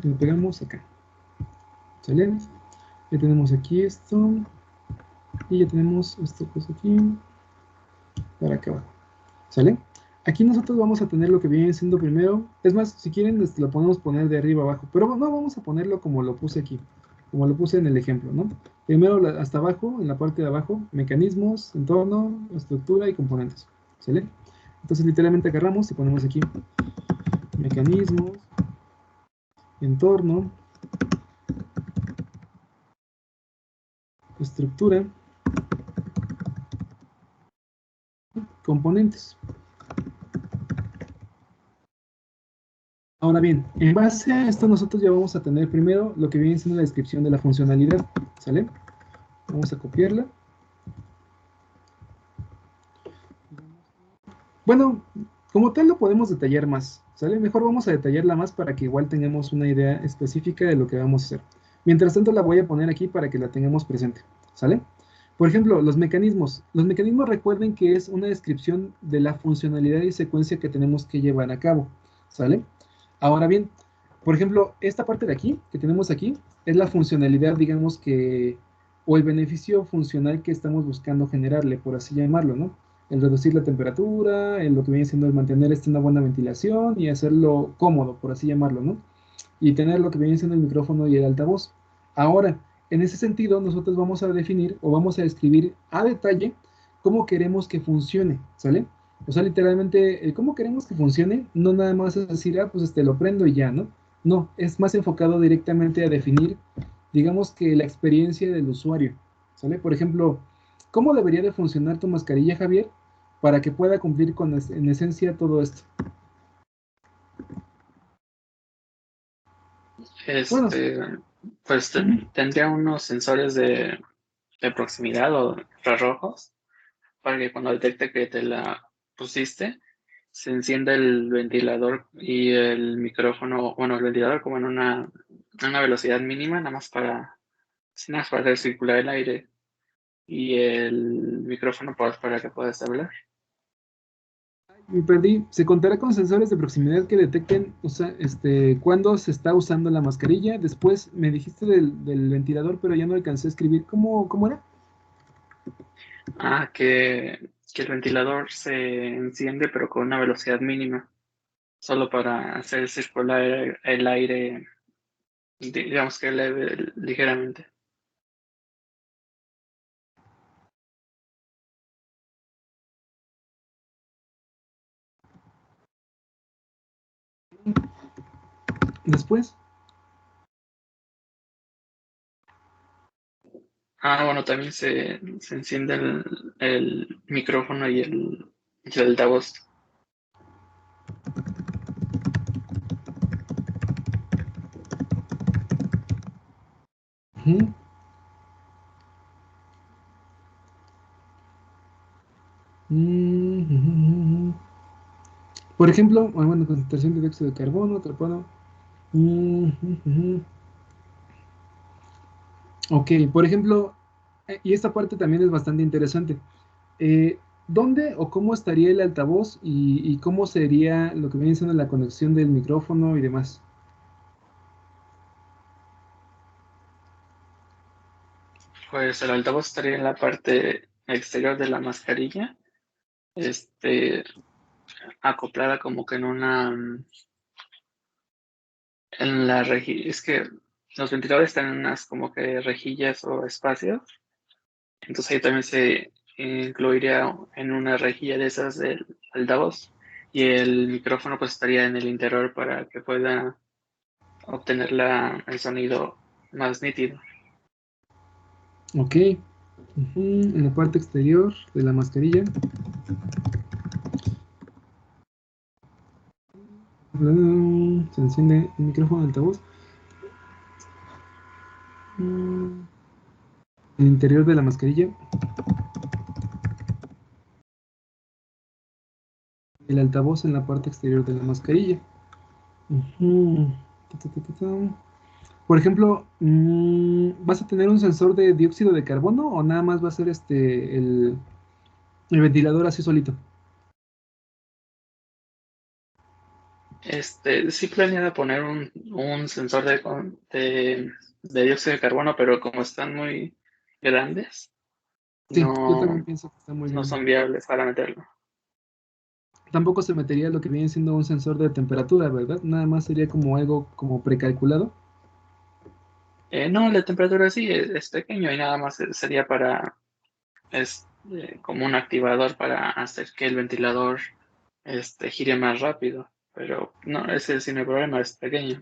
lo pegamos acá. ¿Sale? Ya tenemos aquí esto, y ya tenemos esto pues aquí, para acá abajo. ¿Sale? Aquí nosotros vamos a tener lo que viene siendo primero, es más, si quieren lo podemos poner de arriba abajo, pero no, vamos a ponerlo como lo puse aquí, como lo puse en el ejemplo, ¿no? Primero hasta abajo, en la parte de abajo, mecanismos, entorno, estructura y componentes, ¿sale? Entonces literalmente agarramos y ponemos aquí mecanismos, entorno, estructura, componentes. Ahora bien, en base a esto nosotros ya vamos a tener primero lo que viene siendo la descripción de la funcionalidad, ¿sale? Vamos a copiarla. Bueno, como tal lo podemos detallar más, ¿sale? Mejor vamos a detallarla más para que igual tengamos una idea específica de lo que vamos a hacer. Mientras tanto la voy a poner aquí para que la tengamos presente, ¿sale? Por ejemplo, los mecanismos. Los mecanismos recuerden que es una descripción de la funcionalidad y secuencia que tenemos que llevar a cabo, ¿sale? Ahora bien, por ejemplo, esta parte de aquí, que tenemos aquí, es la funcionalidad, digamos que, o el beneficio funcional que estamos buscando generarle, por así llamarlo, ¿no? El reducir la temperatura, lo que viene siendo el mantener una buena ventilación y hacerlo cómodo, por así llamarlo, ¿no? Y tener lo que viene siendo el micrófono y el altavoz. Ahora, en ese sentido, nosotros vamos a definir o vamos a describir a detalle cómo queremos que funcione, ¿sale? O sea, literalmente, cómo queremos que funcione, no nada más es decir, ah, pues lo prendo y ya, ¿no? No, es más enfocado directamente a definir, digamos que la experiencia del usuario, ¿sale? Por ejemplo, ¿cómo debería de funcionar tu mascarilla, Javier, para que pueda cumplir con, en esencia, todo esto? Bueno, Pues tendría unos sensores de proximidad o infrarrojos para que cuando detecte que te la pusiste, se encienda el ventilador y el micrófono, bueno, el ventilador como en una velocidad mínima, nada más para hacer circular el aire y el micrófono pues, para que puedas hablar. me perdí. ¿Se contará con sensores de proximidad que detecten, o sea, cuándo se está usando la mascarilla? Después me dijiste del ventilador, pero ya no alcancé a escribir. ¿Cómo era? Que el ventilador se enciende pero con una velocidad mínima, solo para hacer circular el aire, digamos que leve ligeramente. Después. Bueno, también se enciende el micrófono y el altavoz. Ujú. Mm. Por ejemplo, bueno, concentración de dióxido de carbono, carbono. Ujú. Ok, por ejemplo, y esta parte también es bastante interesante. ¿Dónde o cómo estaría el altavoz y cómo sería lo que viene siendo la conexión del micrófono y demás? Pues el altavoz estaría en la parte exterior de la mascarilla, este, acoplada como que en la rejilla. Es que los ventiladores están en unas como que rejillas o espacios, entonces ahí también se incluiría en una rejilla de esas del altavoz y el micrófono pues estaría en el interior para que pueda obtener el sonido más nítido. Ok. Ujú. En la parte exterior de la mascarilla. Se enciende el micrófono del altavoz. En el interior de la mascarilla. El altavoz en la parte exterior de la mascarilla. Ujú. Ta, ta, ta, ta, ta. Por ejemplo, ¿vas a tener un sensor de dióxido de carbono o nada más va a ser el ventilador así solito? Sí planeaba poner un sensor de dióxido de carbono, pero como están muy grandes, Sí, yo también no, pienso que está muy no grande. son viables para meterlo. Tampoco se metería lo que viene siendo un sensor de temperatura, ¿verdad? Nada más sería como algo como precalculado. No, la temperatura sí es pequeño y nada más sería como un activador para hacer que el ventilador gire más rápido. Pero no, ese sí no hay problema, es pequeño.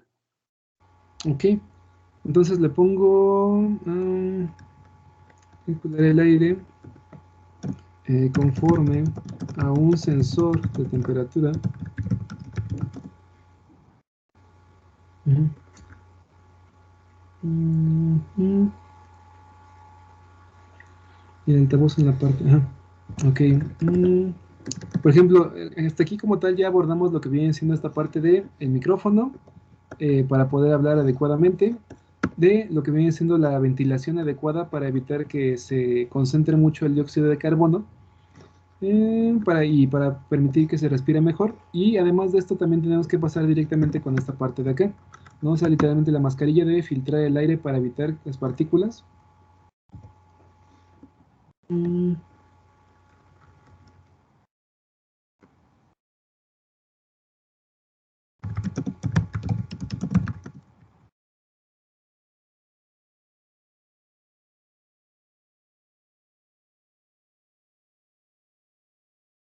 Ok, entonces le pongo circular el aire conforme a un sensor de temperatura. Ujú. Ujú. Y el altavoz en la parte. Ajá. Ok. Por ejemplo, hasta aquí como tal ya abordamos lo que viene siendo esta parte del micrófono para poder hablar adecuadamente, de lo que viene siendo la ventilación adecuada para evitar que se concentre mucho el dióxido de carbono para permitir que se respire mejor. Y además de esto también tenemos que pasar directamente con esta parte de acá, ¿no? O sea, literalmente la mascarilla debe filtrar el aire para evitar las partículas. Mm,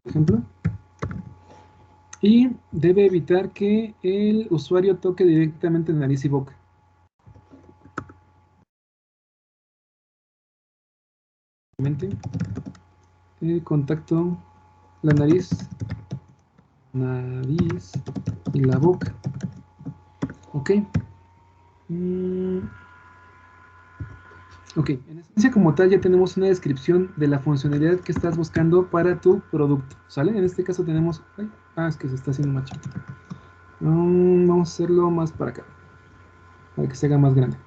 por ejemplo. Y debe evitar que el usuario toque directamente nariz y boca. El contacto, la nariz y la boca. Ok. Mm, ok, en esencia como tal ya tenemos una descripción de la funcionalidad que estás buscando para tu producto, ¿sale? En este caso tenemos... es que se está haciendo más chiquito. Vamos a hacerlo más para acá, para que se haga más grande.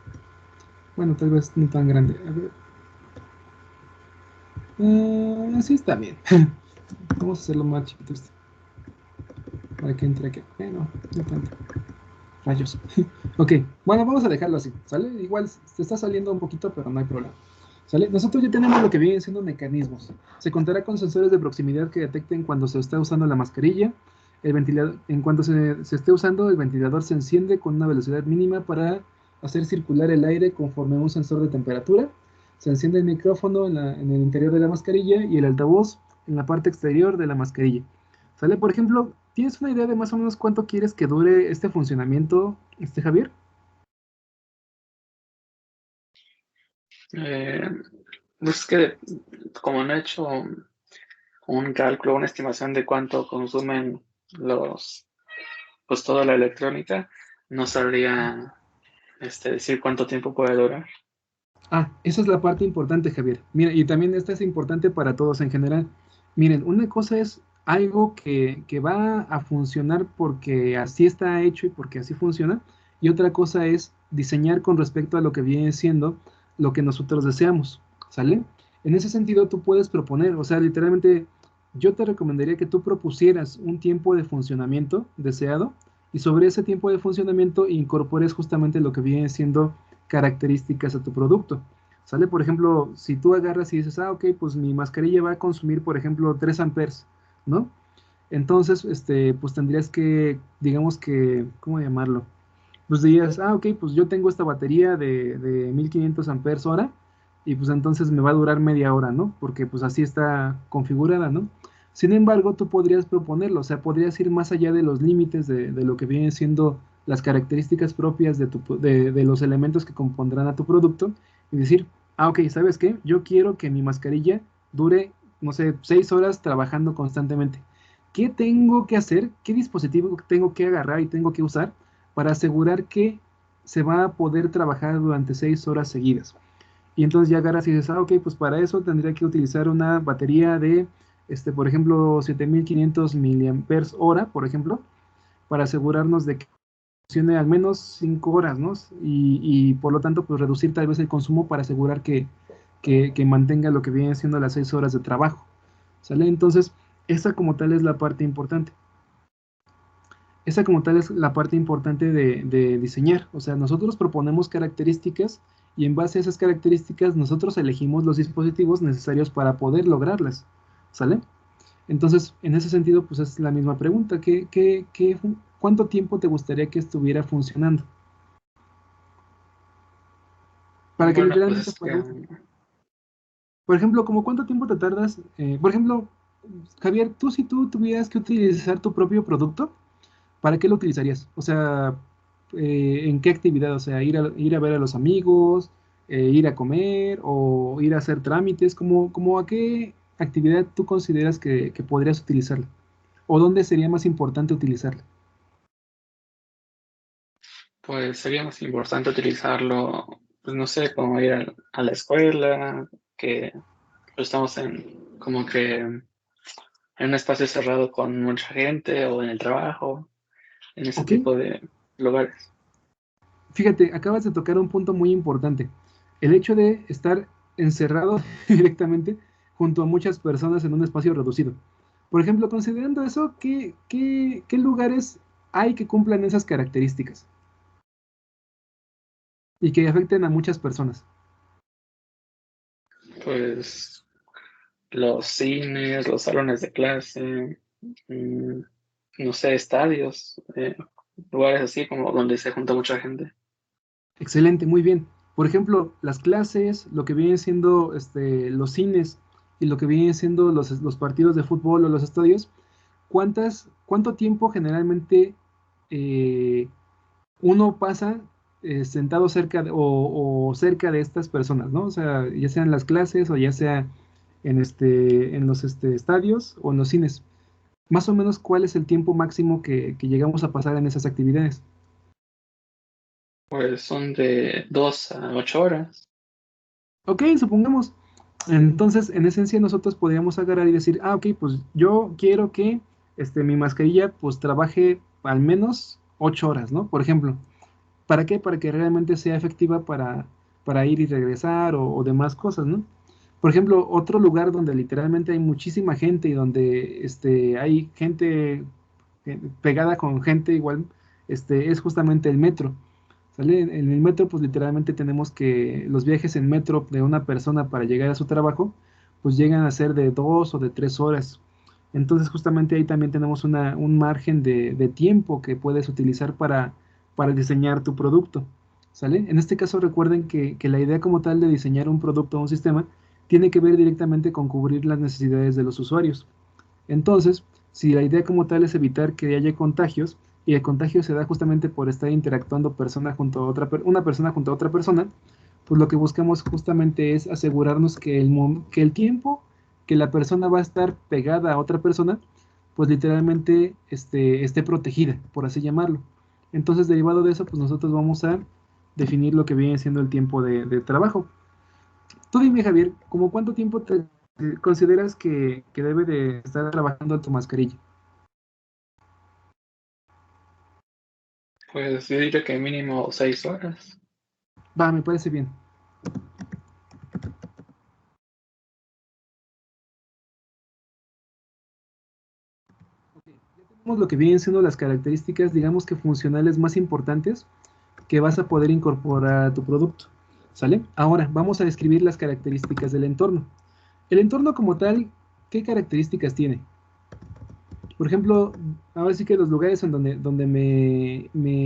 Bueno, tal vez no tan grande. A ver. Así está bien. Vamos a hacerlo más chiquito este, para que entre aquí. No tanto. Rayos. Ok, bueno, vamos a dejarlo así, ¿sale? Igual se está saliendo un poquito, pero no hay problema. ¿Sale? Nosotros ya tenemos lo que vienen siendo mecanismos. Se contará con sensores de proximidad que detecten cuando se está usando la mascarilla. El ventilador, en cuanto se esté usando, el ventilador se enciende con una velocidad mínima para hacer circular el aire conforme a un sensor de temperatura. Se enciende el micrófono en el interior de la mascarilla y el altavoz en la parte exterior de la mascarilla. ¿Sale? Por ejemplo, ¿tienes una idea de más o menos cuánto quieres que dure este funcionamiento, Javier? Eh, pues que como no he hecho un cálculo, una estimación de cuánto consumen pues toda la electrónica, no sabría decir cuánto tiempo puede durar. Esa es la parte importante, Javier. Mira, y también esta es importante para todos en general. Miren, una cosa es algo que va a funcionar porque así está hecho y porque así funciona, y otra cosa es diseñar con respecto a lo que viene siendo lo que nosotros deseamos, ¿sale? En ese sentido, tú puedes proponer, o sea, literalmente, yo te recomendaría que tú propusieras un tiempo de funcionamiento deseado y sobre ese tiempo de funcionamiento incorpores justamente lo que viene siendo características a tu producto. ¿Sale? Por ejemplo, si tú agarras y dices, ok, pues mi mascarilla va a consumir, por ejemplo, 3 amperes, ¿no? Entonces, pues tendrías que, digamos que, ¿cómo llamarlo? Pues dirías, ok, pues yo tengo esta batería de 1500 amperes hora y pues entonces me va a durar media hora, ¿no? Porque pues así está configurada, ¿no? Sin embargo, tú podrías proponerlo, o sea, podrías ir más allá de los límites de lo que vienen siendo las características propias de los elementos que compondrán a tu producto y decir, ok, ¿sabes qué? Yo quiero que mi mascarilla dure, no sé, 6 horas trabajando constantemente. ¿Qué tengo que hacer? ¿Qué dispositivo tengo que agarrar y tengo que usar para asegurar que se va a poder trabajar durante 6 horas seguidas? Y entonces ya agarras y dices, ok, pues para eso tendría que utilizar una batería de, por ejemplo, 7500 miliamperes hora, por ejemplo, para asegurarnos de que funcione al menos 5 horas, ¿no? Y por lo tanto, pues reducir tal vez el consumo para asegurar que mantenga lo que vienen siendo las 6 horas de trabajo, ¿sale? Entonces, esa como tal es la parte importante. Esa como tal es la parte importante de diseñar. O sea, nosotros proponemos características y en base a esas características nosotros elegimos los dispositivos necesarios para poder lograrlas. ¿Sale? Entonces, en ese sentido, pues es la misma pregunta. ¿Cuánto tiempo te gustaría que estuviera funcionando? Para que Bueno, pues literalmente es que podamos... Por ejemplo, ¿como cuánto tiempo te tardas? Por ejemplo, Javier, si tú tuvieras que utilizar tu propio producto, ¿para qué lo utilizarías? O sea, ¿en qué actividad? O sea, ir a ver a los amigos, ir a comer o ir a hacer trámites. ¿Cómo a qué actividad tú consideras que podrías utilizarla? ¿O dónde sería más importante utilizarla? pues sería más importante utilizarlo, pues no sé, como ir a la escuela, que pues, estamos como que en un espacio cerrado con mucha gente o en el trabajo, en ese Ok, tipo de lugares. fíjate, acabas de tocar un punto muy importante. El hecho de estar encerrado directamente junto a muchas personas en un espacio reducido. Por ejemplo, considerando eso, ¿qué lugares hay que cumplan esas características y que afecten a muchas personas? Pues los cines, los salones de clase, no sé, estadios, lugares así como donde se junta mucha gente. Excelente, muy bien. Por ejemplo, las clases, lo que vienen siendo los cines y lo que vienen siendo los partidos de fútbol o los estadios, ¿cuánto tiempo generalmente eh, uno pasa sentado cerca o cerca de estas personas, ¿no? O sea, ya sean las clases o ya sea en los estadios o en los cines. Más o menos, ¿cuál es el tiempo máximo que llegamos a pasar en esas actividades? Pues son de 2 a 8 horas. Ok, supongamos. Entonces, en esencia, nosotros podríamos agarrar y decir, ah, ok, pues yo quiero que mi mascarilla pues trabaje al menos 8 horas, ¿no? Por ejemplo. ¿Para qué? Para que realmente sea efectiva para ir y regresar o demás cosas, ¿no? Por ejemplo, otro lugar donde literalmente hay muchísima gente y donde hay gente pegada con gente igual, es justamente el metro. ¿Sale? En el metro, pues literalmente tenemos que los viajes en metro de una persona para llegar a su trabajo, pues llegan a ser de 2 o de 3 horas. Entonces, justamente ahí también tenemos un margen de tiempo que puedes utilizar para diseñar tu producto. ¿Sale? En este caso, recuerden que la idea como tal de diseñar un producto o un sistema tiene que ver directamente con cubrir las necesidades de los usuarios. Entonces, si la idea como tal es evitar que haya contagios, y el contagio se da justamente por estar interactuando una persona junto a otra persona, pues lo que buscamos justamente es asegurarnos que el tiempo que la persona va a estar pegada a otra persona, pues literalmente esté protegida, por así llamarlo. Entonces, derivado de eso, pues nosotros vamos a definir lo que viene siendo el tiempo de trabajo. Tú dime, Javier, ¿cómo cuánto tiempo te consideras que debe de estar trabajando tu mascarilla? Pues yo diría que mínimo 6 horas. Va, me parece bien. Ya tenemos lo que vienen siendo las características, digamos que funcionales más importantes que vas a poder incorporar a tu producto. ¿Sale? Ahora, vamos a describir las características del entorno. El entorno como tal, ¿qué características tiene? Por ejemplo, ahora sí que los lugares en donde me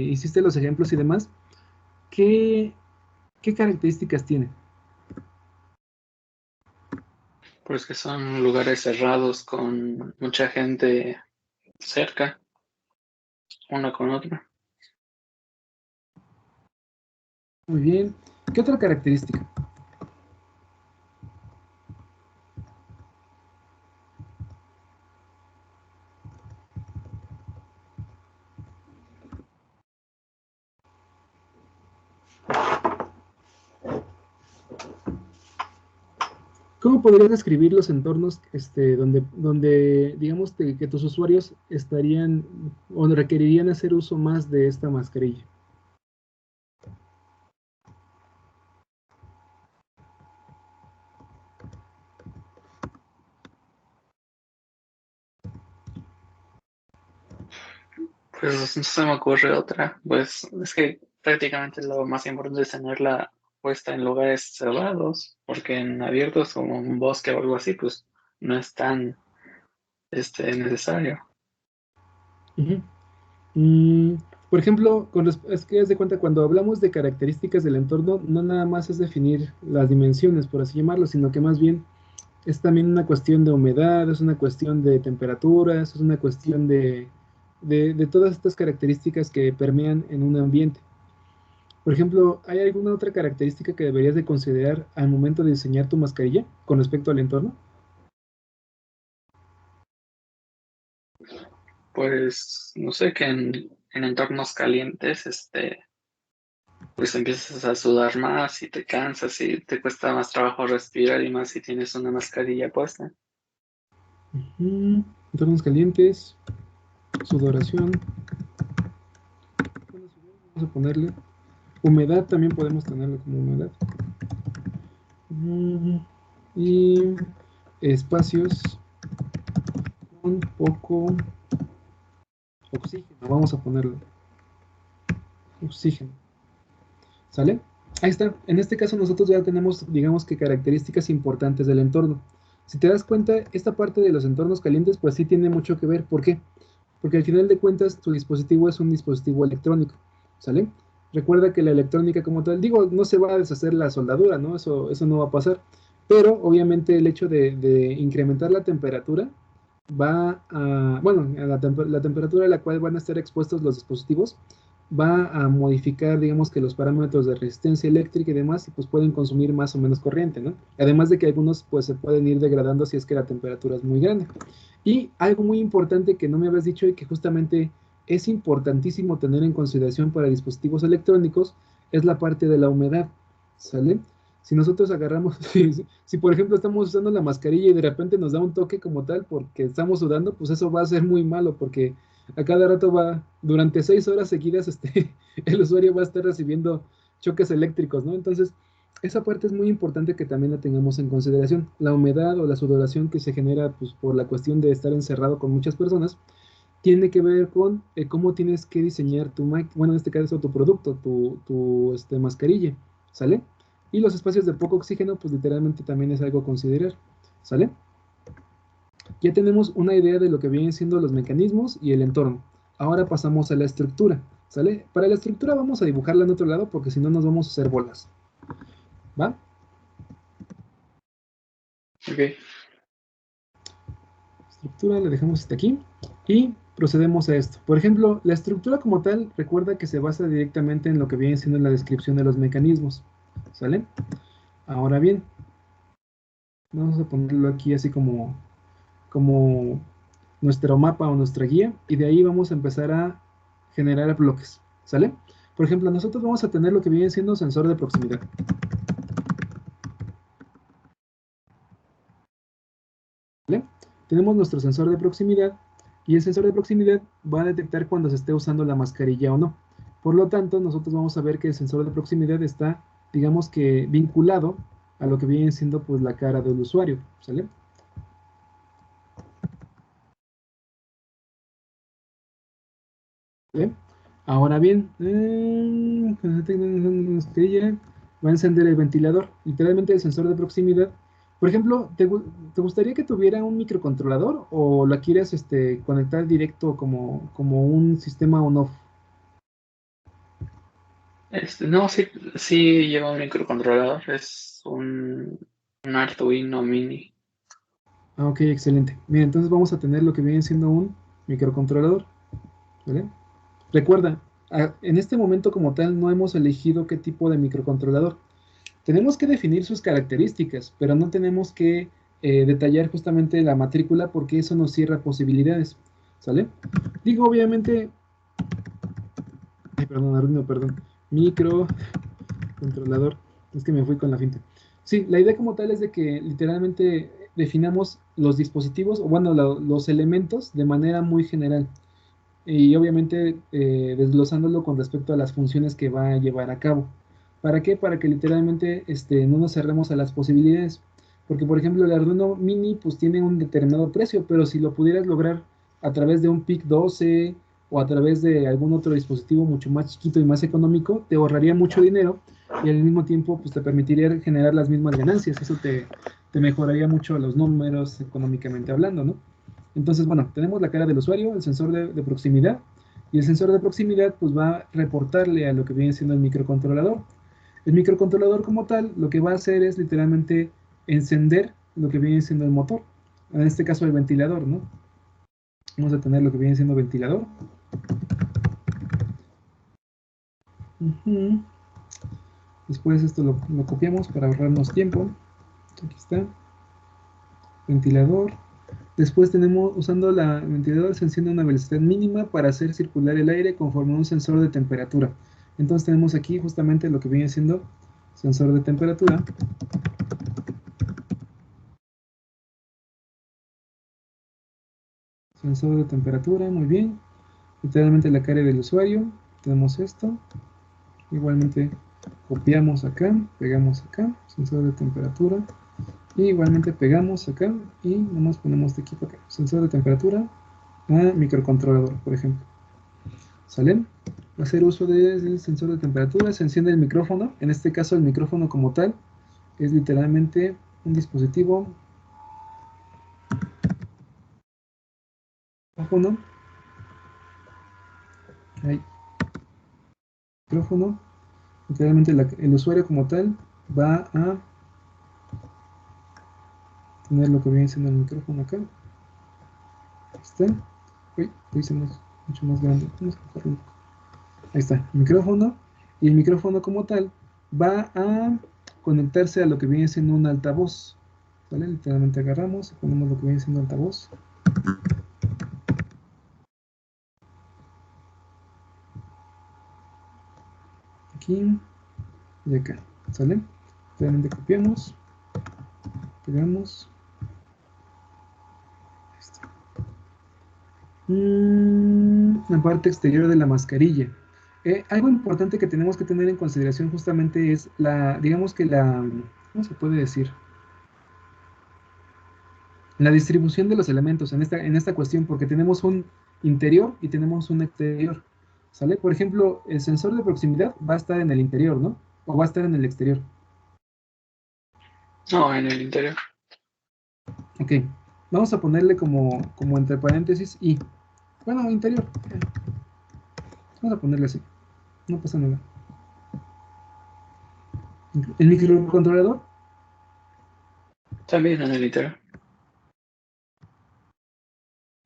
hiciste los ejemplos y demás, ¿qué, qué características tiene? Pues que son lugares cerrados con mucha gente cerca, una con otra. Muy bien. ¿Qué otra característica? ¿Cómo podrías describir los entornos donde digamos, que tus usuarios estarían o requerirían hacer uso más de esta mascarilla? Pues no se me ocurre otra. Pues es que prácticamente lo más importante es tenerla puesta en lugares cerrados, porque en abiertos como un bosque o algo así, pues no es tan necesario. Ujú. Mm, por ejemplo, es que haz de cuenta, cuando hablamos de características del entorno, no nada más es definir las dimensiones, por así llamarlo, sino que más bien es también una cuestión de humedad, es una cuestión de temperaturas, es una cuestión de todas estas características que permean en un ambiente. Por ejemplo, ¿hay alguna otra característica que deberías de considerar al momento de diseñar tu mascarilla con respecto al entorno? Pues no sé, que en entornos calientes, pues empiezas a sudar más y te cansas y te cuesta más trabajo respirar y más si tienes una mascarilla puesta. Entornos calientes, sudoración. Vamos a ponerle humedad, también podemos tenerlo como humedad. Y espacios con poco oxígeno, vamos a ponerlo oxígeno. ¿Sale? Ahí está. En este caso nosotros ya tenemos, digamos que características importantes del entorno. Si te das cuenta, esta parte de los entornos calientes, pues sí tiene mucho que ver. ¿Por qué? Porque al final de cuentas tu dispositivo es un dispositivo electrónico. ¿Sale? Recuerda que la electrónica como tal, digo, no se va a deshacer la soldadura, ¿no? Eso no va a pasar. Pero obviamente el hecho de incrementar la temperatura va a, bueno, la temperatura a la cual van a estar expuestos los dispositivos va a modificar, digamos que los parámetros de resistencia eléctrica y demás, y pues pueden consumir más o menos corriente, ¿no? Además de que algunos pues se pueden ir degradando si es que la temperatura es muy grande. Y algo muy importante que no me habías dicho y que justamente es importantísimo tener en consideración para dispositivos electrónicos es la parte de la humedad, ¿sale? Si nosotros agarramos, si por ejemplo estamos usando la mascarilla y de repente nos da un toque como tal porque estamos sudando, pues eso va a ser muy malo porque a cada rato va, durante 6 horas seguidas, el usuario va a estar recibiendo choques eléctricos, ¿no? Entonces, esa parte es muy importante que también la tengamos en consideración. La humedad o la sudoración que se genera pues, por la cuestión de estar encerrado con muchas personas, tiene que ver con cómo tienes que diseñar tu bueno, en este caso tu producto, tu mascarilla, ¿sale? Y los espacios de poco oxígeno, pues literalmente también es algo a considerar, ¿sale? Ya tenemos una idea de lo que vienen siendo los mecanismos y el entorno. Ahora pasamos a la estructura, ¿sale? Para la estructura vamos a dibujarla en otro lado porque si no nos vamos a hacer bolas, ¿va? Ok. Estructura la dejamos hasta aquí y procedemos a esto. Por ejemplo, la estructura como tal, recuerda que se basa directamente en lo que viene siendo la descripción de los mecanismos, ¿sale? Ahora bien, vamos a ponerlo aquí así como nuestro mapa o nuestra guía y de ahí vamos a empezar a generar bloques, ¿sale? Por ejemplo, nosotros vamos a tener lo que viene siendo sensor de proximidad. ¿Vale? Tenemos nuestro sensor de proximidad y el sensor de proximidad va a detectar cuando se esté usando la mascarilla o no. Por lo tanto, nosotros vamos a ver que el sensor de proximidad está, digamos que vinculado a lo que viene siendo pues la cara del usuario, ¿sale? ¿Vale? Ahora bien, va a encender el ventilador. Literalmente el sensor de proximidad. Por ejemplo, ¿te gustaría que tuviera un microcontrolador o la quieres conectar directo como un sistema on-off? No, sí lleva un microcontrolador, es un Arduino Mini. Ah, ok, excelente. Bien, entonces vamos a tener lo que viene siendo un microcontrolador. ¿Vale? Recuerda, en este momento como tal no hemos elegido qué tipo de microcontrolador. Tenemos que definir sus características, pero no tenemos que detallar justamente la matrícula porque eso nos cierra posibilidades, ¿sale? Digo, obviamente, ay, perdón, Arduino, perdón, microcontrolador, es que me fui con la finta. Sí, la idea como tal es de que literalmente definamos los dispositivos, o bueno, los elementos de manera muy general y obviamente desglosándolo con respecto a las funciones que va a llevar a cabo. ¿Para qué? Para que literalmente no nos cerremos a las posibilidades. Porque, por ejemplo, el Arduino Mini pues tiene un determinado precio, pero si lo pudieras lograr a través de un PIC 12 o a través de algún otro dispositivo mucho más chiquito y más económico, te ahorraría mucho dinero y al mismo tiempo pues te permitiría generar las mismas ganancias. Eso te mejoraría mucho los números económicamente hablando, ¿no? Entonces, bueno, tenemos la cara del usuario, el sensor de proximidad, y el sensor de proximidad pues va a reportarle a lo que viene siendo el microcontrolador. El microcontrolador como tal, lo que va a hacer es literalmente encender lo que viene siendo el motor, en este caso el ventilador, ¿no? Vamos a tener lo que viene siendo ventilador. Después esto lo copiamos para ahorrarnos tiempo. Aquí está. Ventilador. Después tenemos, usando la ventilador, se enciende a una velocidad mínima para hacer circular el aire conforme a un sensor de temperatura. Entonces tenemos aquí justamente lo que viene siendo sensor de temperatura. Sensor de temperatura, muy bien. Literalmente la cara del usuario. Tenemos esto. Igualmente copiamos acá, pegamos acá, sensor de temperatura. Y igualmente pegamos acá y nomás ponemos de aquí para acá. Sensor de temperatura a microcontrolador, por ejemplo. ¿Sale? Va a hacer uso del sensor de temperatura, se enciende el micrófono. En este caso el micrófono como tal es literalmente un dispositivo. Micrófono. Ahí. Micrófono. Literalmente el usuario como tal va a tener lo que viene siendo el micrófono acá. Ahí está. Uy, lo hice mucho más grande. Vamos a bajarlo un poco. Ahí está, el micrófono. Y el micrófono como tal va a conectarse a lo que viene siendo un altavoz. ¿Vale? Literalmente agarramos y ponemos lo que viene siendo altavoz. Aquí y acá. ¿Sale? Literalmente copiamos. Pegamos. Ahí está. La parte exterior de la mascarilla. Algo importante que tenemos que tener en consideración justamente es digamos que ¿cómo se puede decir? La distribución de los elementos en esta cuestión, porque tenemos un interior y tenemos un exterior, ¿sale? Por ejemplo, el sensor de proximidad va a estar en el interior, ¿no? O va a estar en el exterior. No, en el interior. Ok, vamos a ponerle como entre paréntesis y, bueno, interior. Vamos a ponerle así, no pasa nada. El microcontrolador. También en el interior.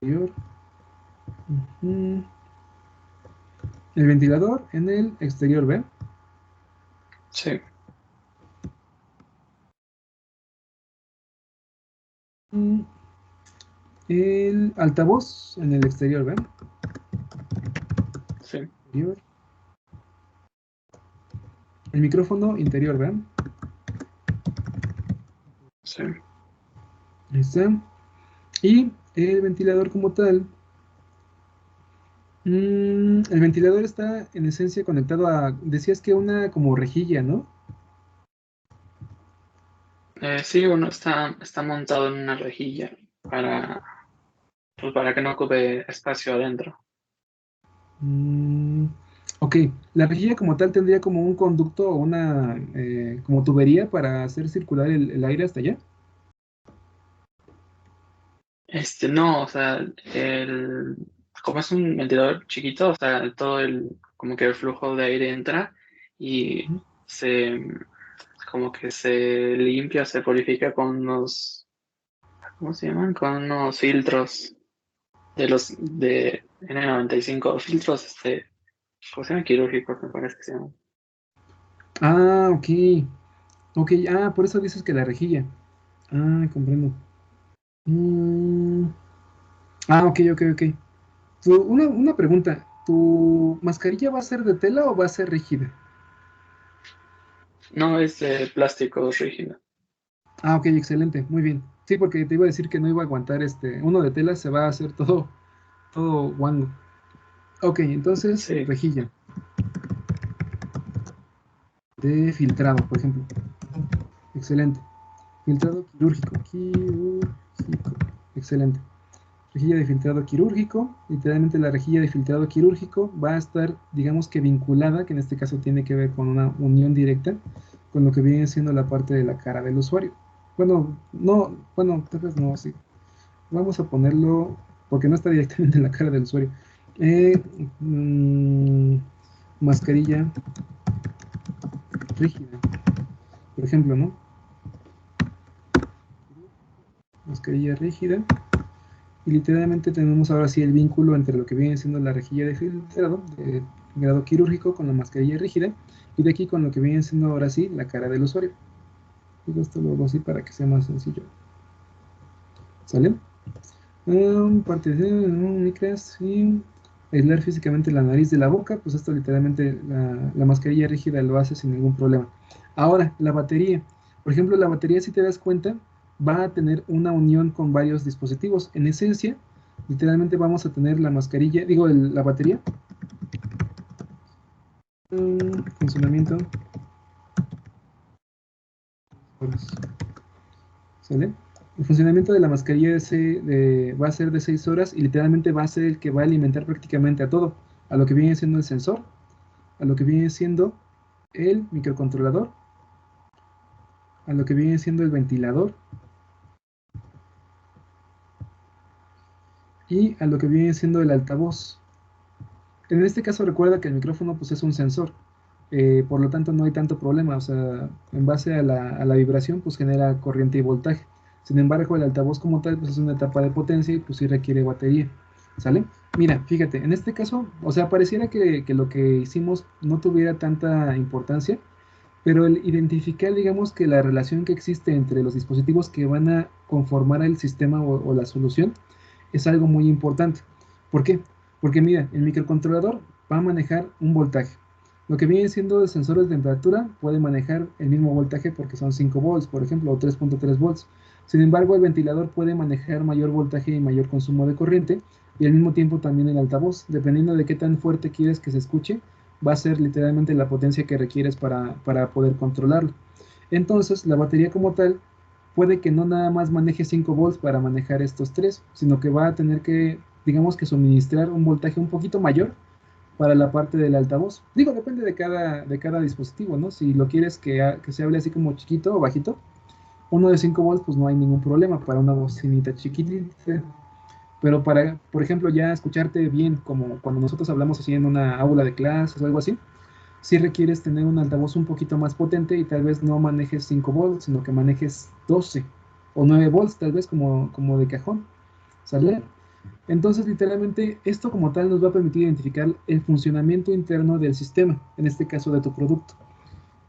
Exterior. Ujú. El ventilador en el exterior, ¿ven? Sí. El altavoz en el exterior, ¿ven? Sí. Exterior. El micrófono interior, ¿ven? Sí. Ahí está. Y el ventilador como tal. El ventilador está en esencia conectado a, decías que una como rejilla, ¿no? Sí, uno está montado en una rejilla pues para que no ocupe espacio adentro. Ok, la rejilla como tal tendría como un conducto o una como tubería para hacer circular el aire hasta allá. No, o sea, como es un ventilador chiquito, o sea, como que el flujo de aire entra y Ujú. como que se limpia, se purifica con ¿cómo se llaman? Con unos filtros de N95, filtros, ¿cómo se llaman? Quirúrgicos, me parece que se llaman. Ah, ok. Ok, por eso dices que la rejilla. Comprendo. Mm, ok, ok, ok. Una pregunta. ¿Tu mascarilla va a ser de tela o va a ser rígida? No, es de plástico rígido. Ok, excelente, muy bien. Sí, porque te iba a decir que no iba a aguantar uno de tela, se va a hacer todo guango. Ok, entonces, Sí, rejilla de filtrado, por ejemplo. Excelente. Filtrado quirúrgico. Excelente. Rejilla de filtrado quirúrgico. Literalmente la rejilla de filtrado quirúrgico va a estar, digamos que vinculada, que en este caso tiene que ver con una unión directa con lo que viene siendo la parte de la cara del usuario. Bueno, no, bueno, tal vez no, sí. Vamos a ponerlo, porque no está directamente en la cara del usuario. Eh, mm, Mascarilla rígida, por ejemplo, ¿no? Mascarilla rígida. Y literalmente tenemos ahora sí el vínculo entre lo que viene siendo la rejilla de filtrado de grado quirúrgico con la mascarilla rígida. Y de aquí con lo que viene siendo ahora sí la cara del usuario. Digo esto luego así para que sea más sencillo. ¿Sale? Parte de micras y aislar físicamente la nariz de la boca, pues esto literalmente la mascarilla rígida lo hace sin ningún problema. Ahora, la batería. Por ejemplo, la batería, si te das cuenta, va a tener una unión con varios dispositivos. En esencia, Literalmente vamos a tener la mascarilla, digo, la batería. Funcionamiento. ¿Sale? El funcionamiento de la mascarilla va a ser de 6 horas y literalmente va a ser el que va a alimentar prácticamente a todo, a lo que viene siendo el sensor, a lo que viene siendo el microcontrolador, a lo que viene siendo el ventilador y a lo que viene siendo el altavoz. En este caso recuerda que el micrófono pues es un sensor, por lo tanto no hay tanto problema, o sea, en base a la vibración pues genera corriente y voltaje. Sin embargo, el altavoz como tal pues es una etapa de potencia y pues sí requiere batería, ¿sale? Mira, fíjate, en este caso, o sea, pareciera que lo que hicimos no tuviera tanta importancia, pero el identificar, digamos, que la relación que existe entre los dispositivos que van a conformar el sistema o la solución es algo muy importante. ¿Por qué? Porque mira, el microcontrolador va a manejar un voltaje. Lo que viene siendo el sensor de temperatura puede manejar el mismo voltaje porque son 5 volts, por ejemplo, o 3.3 volts. Sin embargo, el ventilador puede manejar mayor voltaje y mayor consumo de corriente, y al mismo tiempo también el altavoz, dependiendo de qué tan fuerte quieres que se escuche, va a ser literalmente la potencia que requieres para poder controlarlo. Entonces, la batería como tal puede que no nada más maneje 5 volts para manejar estos tres, sino que va a tener que, digamos que suministrar un voltaje un poquito mayor para la parte del altavoz. Digo, depende de cada dispositivo, ¿no? Si lo quieres que se hable así como chiquito o bajito, uno de 5 volts, pues no hay ningún problema para una bocinita chiquitita. Pero para, por ejemplo, ya escucharte bien, como cuando nosotros hablamos así en una aula de clases o algo así, sí requieres tener un altavoz un poquito más potente y tal vez no manejes 5 volts, sino que manejes 12 o 9 volts, tal vez como de cajón, ¿sale? Entonces, literalmente, esto como tal nos va a permitir identificar el funcionamiento interno del sistema, en este caso de tu producto,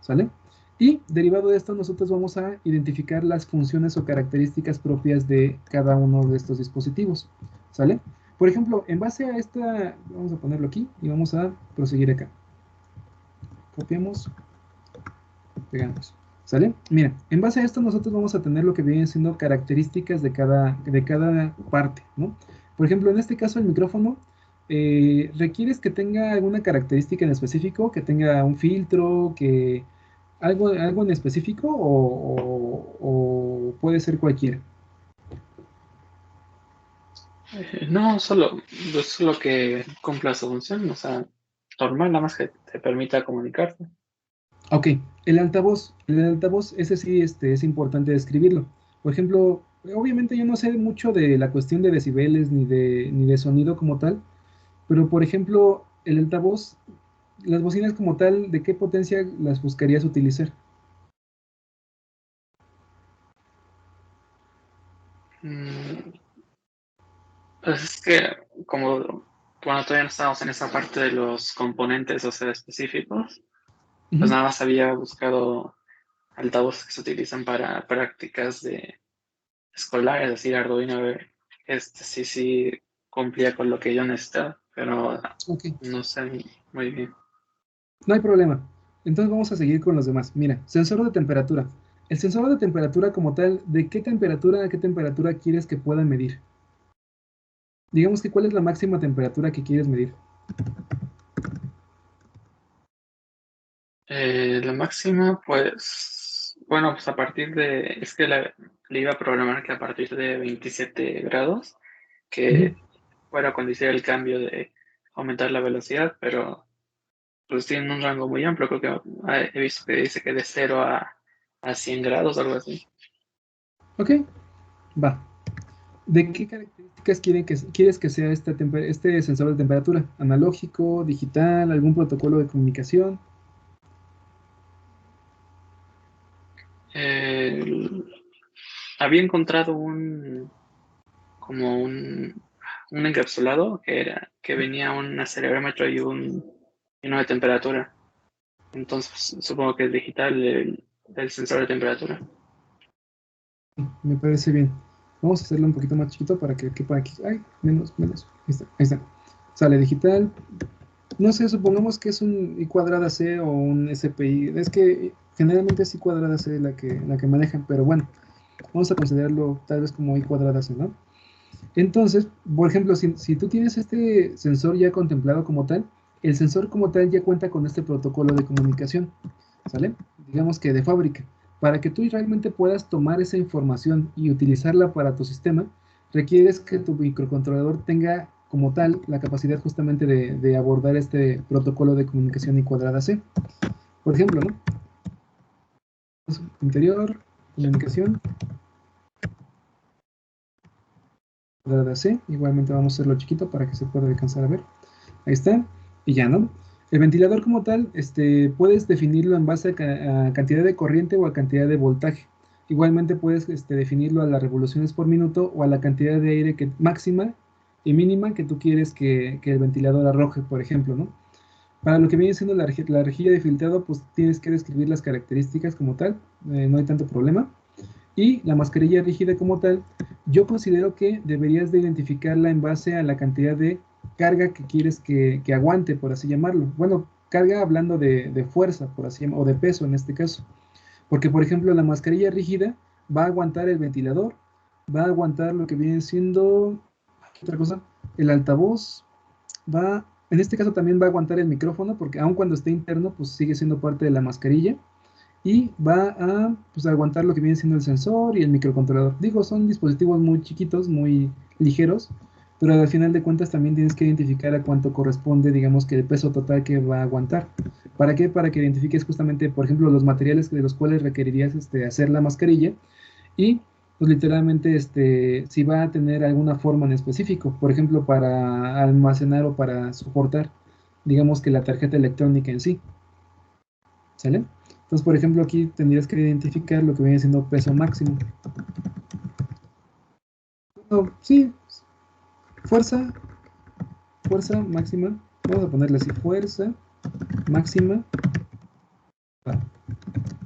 ¿sale? Y derivado de esto, nosotros vamos a identificar las funciones o características propias de cada uno de estos dispositivos, ¿sale? Por ejemplo, en base a esta, vamos a ponerlo aquí y vamos a proseguir acá. Copiamos, pegamos, ¿sale? Mira, en base a esto nosotros vamos a tener lo que vienen siendo características de cada parte, ¿no? Por ejemplo, en este caso el micrófono, ¿requieres que tenga alguna característica en específico, que tenga un filtro, que algo en específico o puede ser cualquiera? No, solo que cumpla su función, o sea, normal, nada más que te permita comunicarte. Ok, el altavoz, ese sí es importante describirlo. Por ejemplo, obviamente yo no sé mucho de la cuestión de decibeles ni de sonido como tal, pero por ejemplo, el altavoz, las bocinas como tal, ¿de qué potencia las buscarías utilizar? Mm, Pues es que como bueno, todavía no estábamos en esa parte de los componentes, o sea, específicos, pues Ujú. nada más había buscado altavoces que se utilizan para prácticas de escolares, es decir, Arduino, sí cumplía con lo que yo necesitaba, pero Ok, no sé muy bien. no hay problema. Entonces vamos a seguir con los demás. Mira, sensor de temperatura. El sensor de temperatura como tal, ¿de qué temperatura a qué temperatura quieres que pueda medir? Digamos que ¿cuál es la máxima temperatura que quieres medir? La máxima, pues, bueno, pues a partir es que le iba a programar que a partir de 27 grados, Ujú. que fuera cuando hiciera el cambio de aumentar la velocidad, pero pues tiene un rango muy amplio, creo que he visto que dice que de 0 a 100 grados, algo así. Ok, va. ¿De qué características quieres que sea este sensor de temperatura? ¿Analógico, digital, algún protocolo de comunicación? Eh, Había encontrado como un encapsulado que venía un acelerómetro y uno de temperatura. Entonces, supongo que es digital el sensor de temperatura. Me parece bien. Vamos a hacerlo un poquito más chiquito para que quepa aquí. Ay, menos, menos. Ahí está, ahí está. Sale digital. No sé, supongamos que es un I cuadrada C o un SPI. Es que generalmente es I cuadrada C la que manejan, pero bueno, vamos a considerarlo tal vez como I cuadrada C, ¿no? Entonces, por ejemplo, si tú tienes este sensor ya contemplado como tal, el sensor como tal ya cuenta con este protocolo de comunicación, ¿sale? Digamos que de fábrica. Para que tú realmente puedas tomar esa información y utilizarla para tu sistema, requieres que tu microcontrolador tenga como tal la capacidad justamente de abordar este protocolo de comunicación y cuadrada C. Por ejemplo, ¿no? Interior, comunicación, cuadrada C. Igualmente vamos a hacerlo chiquito para que se pueda alcanzar a ver. Ahí está, y ya, ¿no? El ventilador como tal, puedes definirlo en base a cantidad de corriente o a cantidad de voltaje. Igualmente puedes definirlo a las revoluciones por minuto o a la cantidad de aire máxima y mínima que tú quieres que el ventilador arroje, por ejemplo, ¿no? Para lo que viene siendo la rejilla de filtrado, pues tienes que describir las características como tal, no hay tanto problema. Y la mascarilla rígida como tal, yo considero que deberías de identificarla en base a la cantidad de carga que quieres que aguante, por así llamarlo. Bueno, carga hablando de fuerza, por así llamarlo, o de peso en este caso. Porque, por ejemplo, la mascarilla rígida va a aguantar el ventilador, va a aguantar lo que viene siendo, ¿qué otra cosa? El altavoz, en este caso también va a aguantar el micrófono, porque aun cuando esté interno, pues sigue siendo parte de la mascarilla y va a pues, aguantar lo que viene siendo el sensor y el microcontrolador. Digo, son dispositivos muy chiquitos, muy ligeros, pero al final de cuentas también tienes que identificar a cuánto corresponde, digamos, que el peso total que va a aguantar. ¿Para qué? Para que identifiques justamente, por ejemplo, los materiales de los cuales requerirías hacer la mascarilla y pues literalmente si va a tener alguna forma en específico, por ejemplo, para almacenar o para soportar, digamos que la tarjeta electrónica en sí. ¿Sale? Entonces, por ejemplo, aquí tendrías que identificar lo que viene siendo peso máximo. No, sí, fuerza, fuerza máxima. Vamos a ponerle así, fuerza máxima.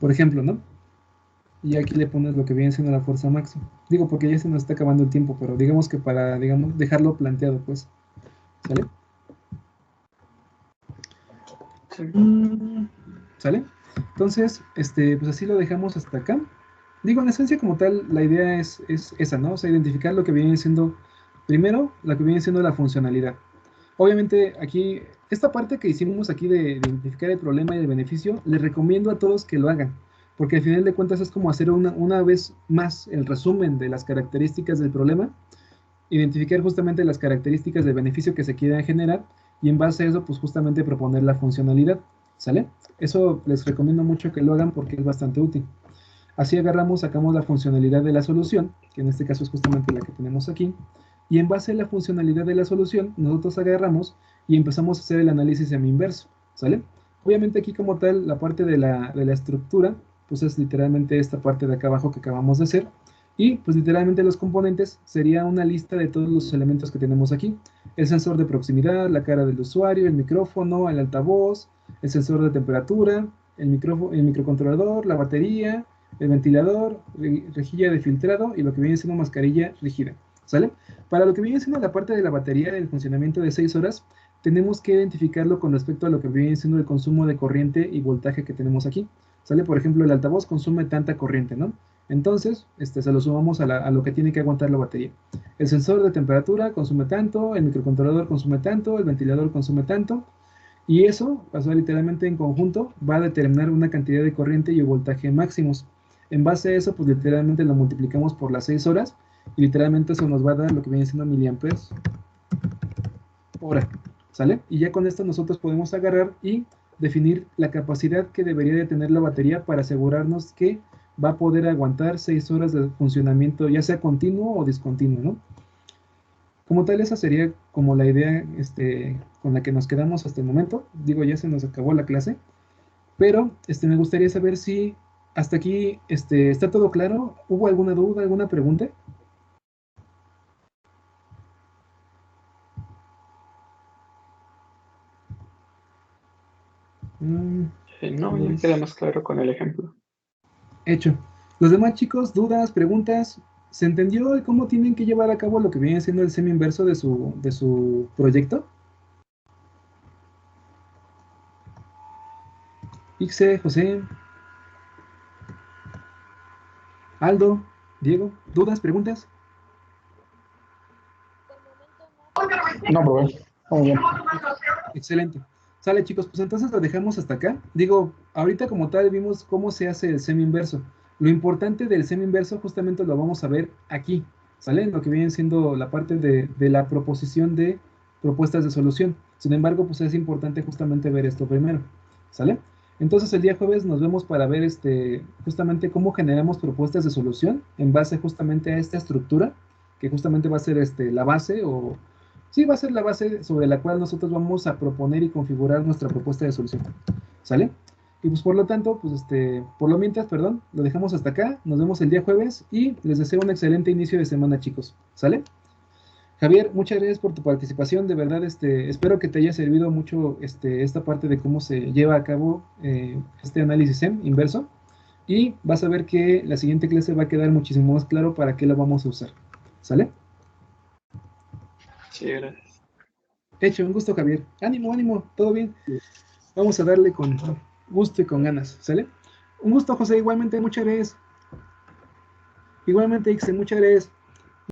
Por ejemplo, ¿no? Y aquí le pones lo que viene siendo la fuerza máxima. Digo, porque ya se nos está acabando el tiempo, pero digamos que para, digamos, dejarlo planteado, pues. ¿Sale? Sí. ¿Sale? Entonces, pues así lo dejamos hasta acá. Digo, en esencia como tal, la idea es esa, ¿no? O sea, identificar lo que viene siendo, primero, lo que viene siendo la funcionalidad. Obviamente, aquí, esta parte que hicimos aquí de identificar el problema y el beneficio, les recomiendo a todos que lo hagan, porque al final de cuentas es como hacer una vez más el resumen de las características del problema, identificar justamente las características del beneficio que se quieran generar y en base a eso, pues justamente proponer la funcionalidad, ¿sale? Eso les recomiendo mucho que lo hagan porque es bastante útil. Así agarramos, sacamos la funcionalidad de la solución, que en este caso es justamente la que tenemos aquí, y en base a la funcionalidad de la solución, nosotros agarramos y empezamos a hacer el análisis semi-inverso, ¿sale? Obviamente aquí como tal, la parte de la estructura, pues es literalmente esta parte de acá abajo que acabamos de hacer, y pues literalmente los componentes sería una lista de todos los elementos que tenemos aquí. El sensor de proximidad, la cara del usuario, el micrófono, el altavoz, el sensor de temperatura, el microcontrolador, la batería, el ventilador, rejilla de filtrado y lo que viene siendo mascarilla rígida, ¿sale? Para lo que viene siendo la parte de la batería del funcionamiento de 6 horas, tenemos que identificarlo con respecto a lo que viene siendo el consumo de corriente y voltaje que tenemos aquí, ¿sale? Por ejemplo, el altavoz consume tanta corriente, ¿no? Entonces, se lo sumamos a lo que tiene que aguantar la batería. El sensor de temperatura consume tanto, el microcontrolador consume tanto, el ventilador consume tanto, y eso, pasó literalmente en conjunto, va a determinar una cantidad de corriente y voltaje máximos. En base a eso, pues literalmente lo multiplicamos por las 6 horas y literalmente eso nos va a dar lo que viene siendo miliamperes hora, ¿sale? Y ya con esto nosotros podemos agarrar y definir la capacidad que debería de tener la batería para asegurarnos que va a poder aguantar 6 horas de funcionamiento, ya sea continuo o discontinuo, ¿no? Como tal, esa sería como la idea con la que nos quedamos hasta el momento. Digo, ya se nos acabó la clase, pero me gustaría saber si hasta aquí está todo claro. ¿Hubo alguna duda, alguna pregunta? No, ya Dudas. queda más claro con el ejemplo. Hecho. Los demás chicos, dudas, preguntas, ¿se entendió cómo tienen que llevar a cabo lo que viene siendo el semi-inverso de su proyecto? Ixe, José, Aldo, Diego, ¿dudas, preguntas? No, profe. Muy bien. Excelente. Sale, chicos, pues entonces lo dejamos hasta acá. Digo, ahorita como tal vimos cómo se hace el semi inverso. Lo importante del semi inverso justamente lo vamos a ver aquí, ¿sale? Lo que viene siendo la parte de la proposición de propuestas de solución. Sin embargo, pues es importante justamente ver esto primero, ¿sale? Entonces el día jueves nos vemos para ver justamente cómo generamos propuestas de solución en base justamente a esta estructura, que justamente va a ser la base o... Sí, va a ser la base sobre la cual nosotros vamos a proponer y configurar nuestra propuesta de solución, ¿sale? Y pues por lo tanto, pues por lo mientras, perdón, lo dejamos hasta acá, nos vemos el día jueves y les deseo un excelente inicio de semana, chicos, ¿sale? Javier, muchas gracias por tu participación, de verdad, espero que te haya servido mucho esta parte de cómo se lleva a cabo este análisis inverso, y vas a ver que la siguiente clase va a quedar muchísimo más claro para qué la vamos a usar, ¿sale? Sí, gracias. Hecho, un gusto, Javier. Ánimo, ánimo, todo bien. Vamos a darle con gusto y con ganas, ¿sale? Un gusto, José, igualmente, muchas gracias. Igualmente, Ixen, muchas gracias.